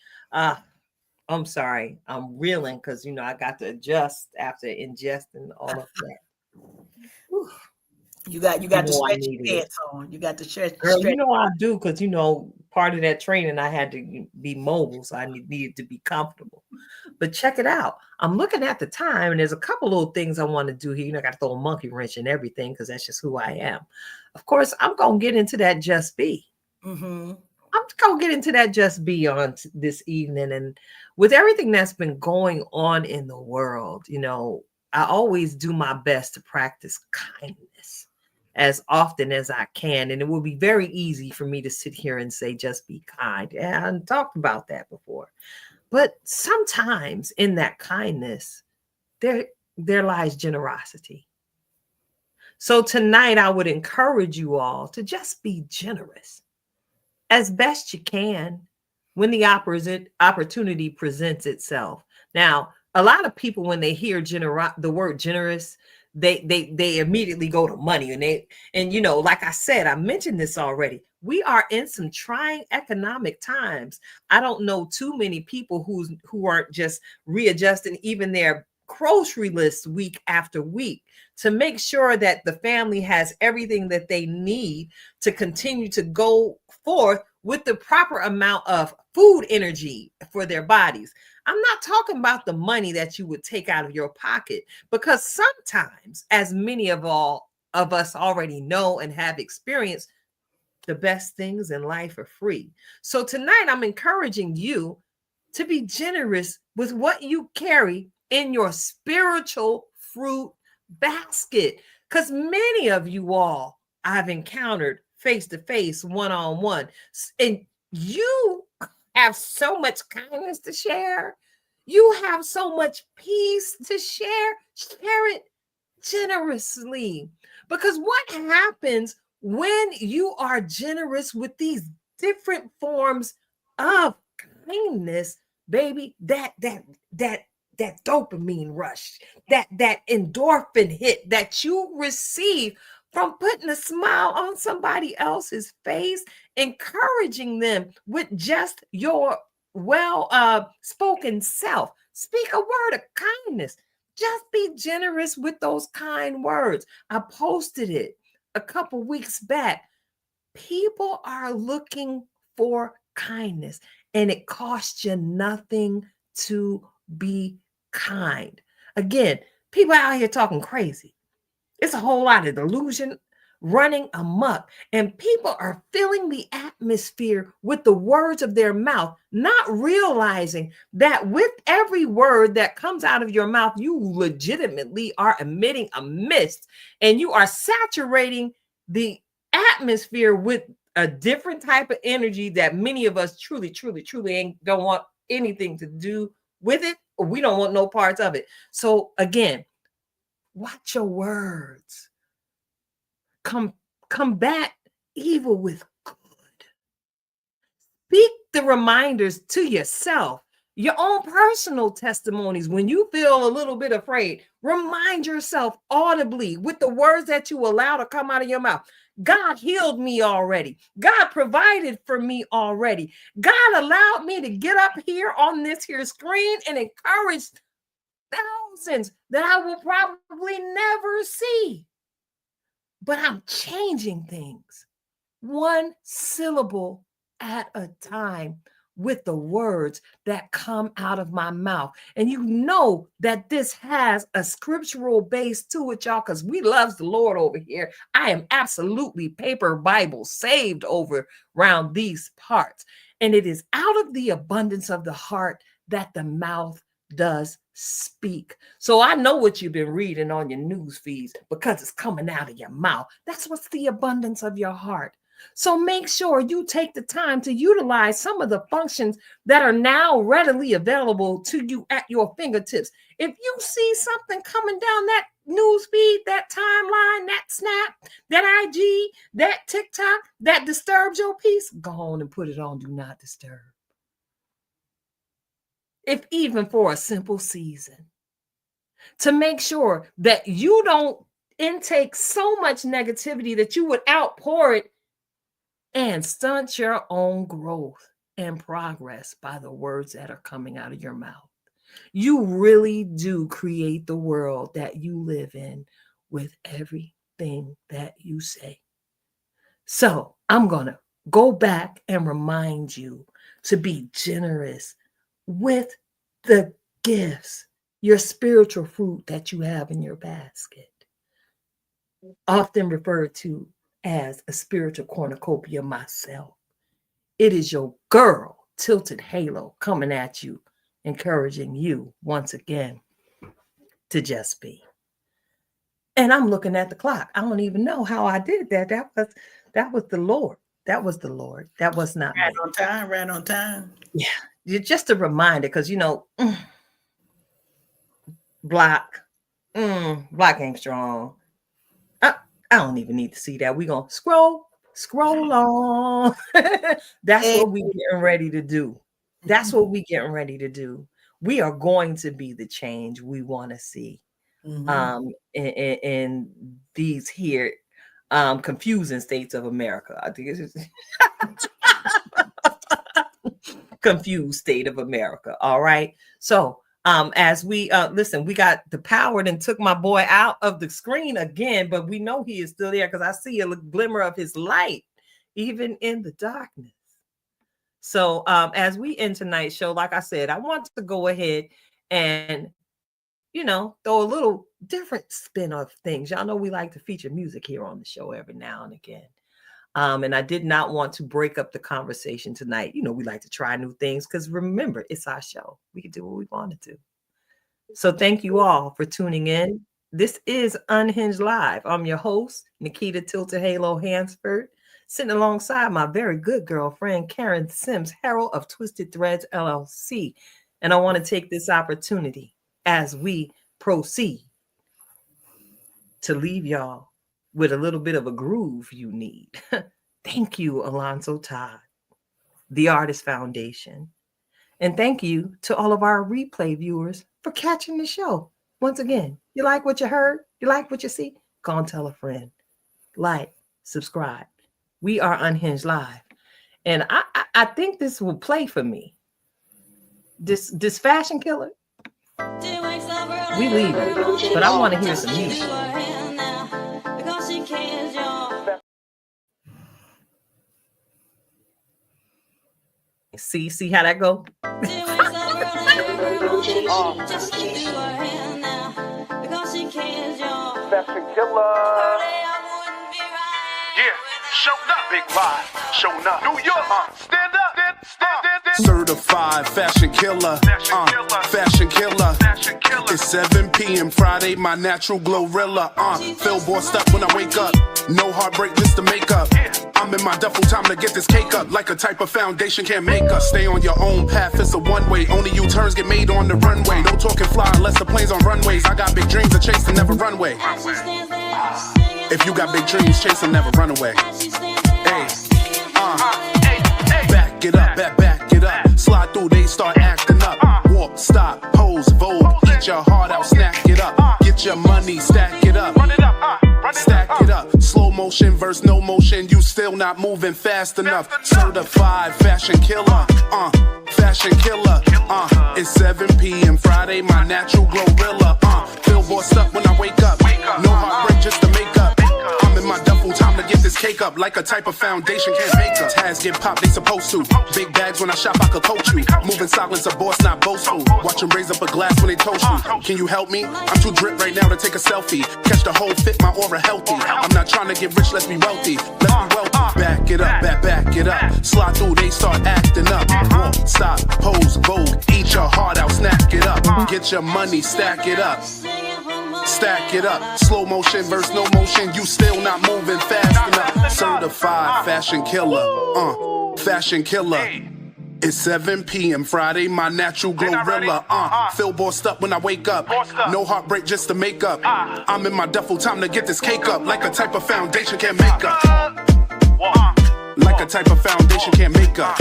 I'm sorry, I'm reeling because I got to adjust after ingesting all of that. Whew. You got to stretch your pants on. You got to stretch. Girl, I do, because part of that training I had to be mobile, so I needed to be comfortable. But check it out. I'm looking at the time, and there's a couple little things I want to do here. I got to throw a monkey wrench in everything, because that's just who I am. Of course, I'm gonna get into that just be. Mm-hmm. I'm going to get into that just be on this evening. And with everything that's been going on in the world, I always do my best to practice kindness as often as I can. And it will be very easy for me to sit here and say, just be kind. And I've talked about that before. But sometimes in that kindness, there lies generosity. So tonight, I would encourage you all to just be generous as best you can when the opportunity presents itself. Now, a lot of people, when they hear the word generous, they immediately go to money, and like I said, I mentioned this already. We are in some trying economic times. I don't know too many people who aren't just readjusting even their grocery list week after week to make sure that the family has everything that they need to continue to go forth with the proper amount of food energy for their bodies. I'm not talking about the money that you would take out of your pocket, because sometimes, as many of us already know and have experienced, the best things in life are free. So tonight, I'm encouraging you to be generous with what you carry in your spiritual fruit basket, because many of you all I've encountered face to face, one-on-one, and you have so much kindness to share. You have so much peace to share. Share it generously, because what happens when you are generous with these different forms of kindness, baby, that dopamine rush, that endorphin hit that you receive from putting a smile on somebody else's face, encouraging them with just your spoken self. Speak a word of kindness. Just be generous with those kind words. I posted it a couple weeks back. People are looking for kindness, and it costs you nothing to be kind. Again, people out here talking crazy. It's a whole lot of delusion running amok, and people are filling the atmosphere with the words of their mouth, not realizing that with every word that comes out of your mouth, you legitimately are emitting a mist, and you are saturating the atmosphere with a different type of energy that many of us truly don't want anything to do with it, or we don't want no parts of it. So again, watch your words. Combat evil with good. Speak the reminders to yourself. Your own personal testimonies. When you feel a little bit afraid, remind yourself audibly with the words that you allow to come out of your mouth. God healed me already. God provided for me already. God allowed me to get up here on this here screen and encourage thousands that I will probably never see. But I'm changing things one syllable at a time with the words that come out of my mouth. And you know that this has a scriptural base to it, y'all, because we love the Lord over here. I am absolutely paper Bible saved over around these parts. And it is out of the abundance of the heart that the mouth does speak. So I know what you've been reading on your news feeds because it's coming out of your mouth. That's what's the abundance of your heart. So make sure you take the time to utilize some of the functions that are now readily available to you at your fingertips. If you see something coming down that news feed, that timeline, that Snap, that IG, that TikTok, that disturbs your peace, go on and put it on Do Not Disturb. If even for a simple season, to make sure that you don't intake so much negativity that you would outpour it and stunt your own growth and progress by the words that are coming out of your mouth. You really do create the world that you live in with everything that you say. So I'm going to go back and remind you to be generous with the gifts, your spiritual fruit that you have in your basket, often referred to as a spiritual cornucopia myself. It is your girl, Tilted Halo, coming at you, encouraging you once again to just be. And I'm looking at the clock. I don't even know how I did that. That was the Lord. That was the Lord. That was not right me. on time, right on time. Yeah, just a reminder, because block ain't strong. I don't even need to see that. We're going to scroll on. That's what we're getting ready to do. That's what we're getting ready to do. We are going to be the change we want to see in these here confusing states of America. I think it's confused state of America. All right. So as we listen, we got the power and took my boy out of the screen again, but we know he is still there because I see a glimmer of his light even in the darkness. So as we end tonight's show, like I said, I want to go ahead and throw a little different spin of things. Y'all know we like to feature music here on the show every now and again. And I did not want to break up the conversation tonight. We like to try new things because remember, it's our show. We can do what we want to do. So thank you all for tuning in. This is Unhinged Live. I'm your host, Nikita Tilted Halo Hansford, sitting alongside my very good girlfriend, Karen Sims Harrell of Twisted Threads, LLC. And I want to take this opportunity as we proceed to leave y'all with a little bit of a groove you need. Thank you, Alfonsa, Todd, the Artist Foundation. And thank you to all of our replay viewers for catching the show. Once again, you like what you heard? You like what you see? Go and tell a friend. Like, subscribe. We are Unhinged Live. And I think this will play for me. This fashion killer, we leave it, but I want to hear some music. See how that go? Fashion killer. Yeah, showed up, big vibe, showing up. New York, stand up, certified fashion killer, fashion killer. It's 7 p.m. Friday, my natural glorilla. Feel bossed up when I wake up. No heartbreak, just to make up. I'm in my duffel, time to get this cake up. Like a type of foundation can't make us. Stay on your own path, it's a one-way. Only U-turns get made on the runway. No talking fly unless the plane's on runways. I got big dreams to chase and never run away. If you got big dreams, chase them, never run away. Hey, back it up, back it up. Slide through, they start acting up. Eat your heart out, snack it up. Get your money, stack it up. Stack it up. Slow motion versus no motion. You still not moving fast enough. Certified fashion killer. Fashion killer. It's 7 p.m. Friday, my natural glorilla. Feel bossed up when I wake up. No heartbreak just to make up. I'm in my duffel, time to get this cake up. Like a type of foundation can't make up. Tags get popped, they supposed to. Big bags when I shop, I could coach you. Moving silence, a boss, not boastful. Watch them raise up a glass when they toast you. Can you help me? I'm too drip right now to take a selfie. Catch the whole fit, my aura healthy. I'm not trying to get rich, let's be wealthy. Let's be wealthy. Back it up, back it up. Slide through, they start acting up. Walk, stop, pose, vogue. Eat your heart out, snack it up. Get your money, stack it up. Stack it up. Slow motion versus no motion. You still not moving fast enough. Certified fashion killer. Fashion killer. It's 7 p.m. Friday, my natural glorilla. Feel bossed up when I wake up. No heartbreak just to make up. I'm in my duffel, time to get this cake up. Like a type of foundation can't make up. Like a type of foundation can't make up.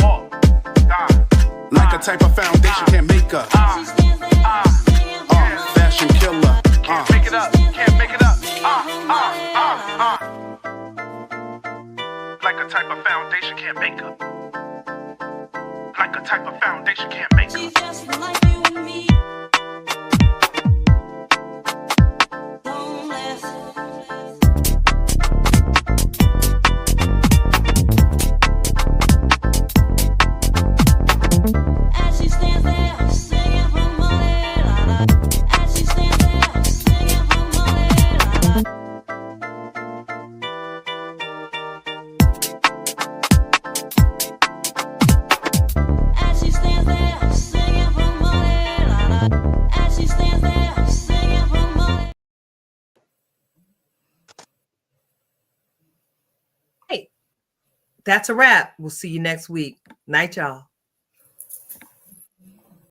Like a type of foundation can't make up. Fashion killer. Can't make it up, can't make it up. Like a type of foundation can't make up. Like a type of foundation can't make up. Just like you and me. Don't last. As she stands there, singing from money, la la. As she stands there, singing from money, la la. As she stands there, singing from money, la la. As she stands there, singing from money. Hey, that's a wrap. We'll see you next week. Night, y'all.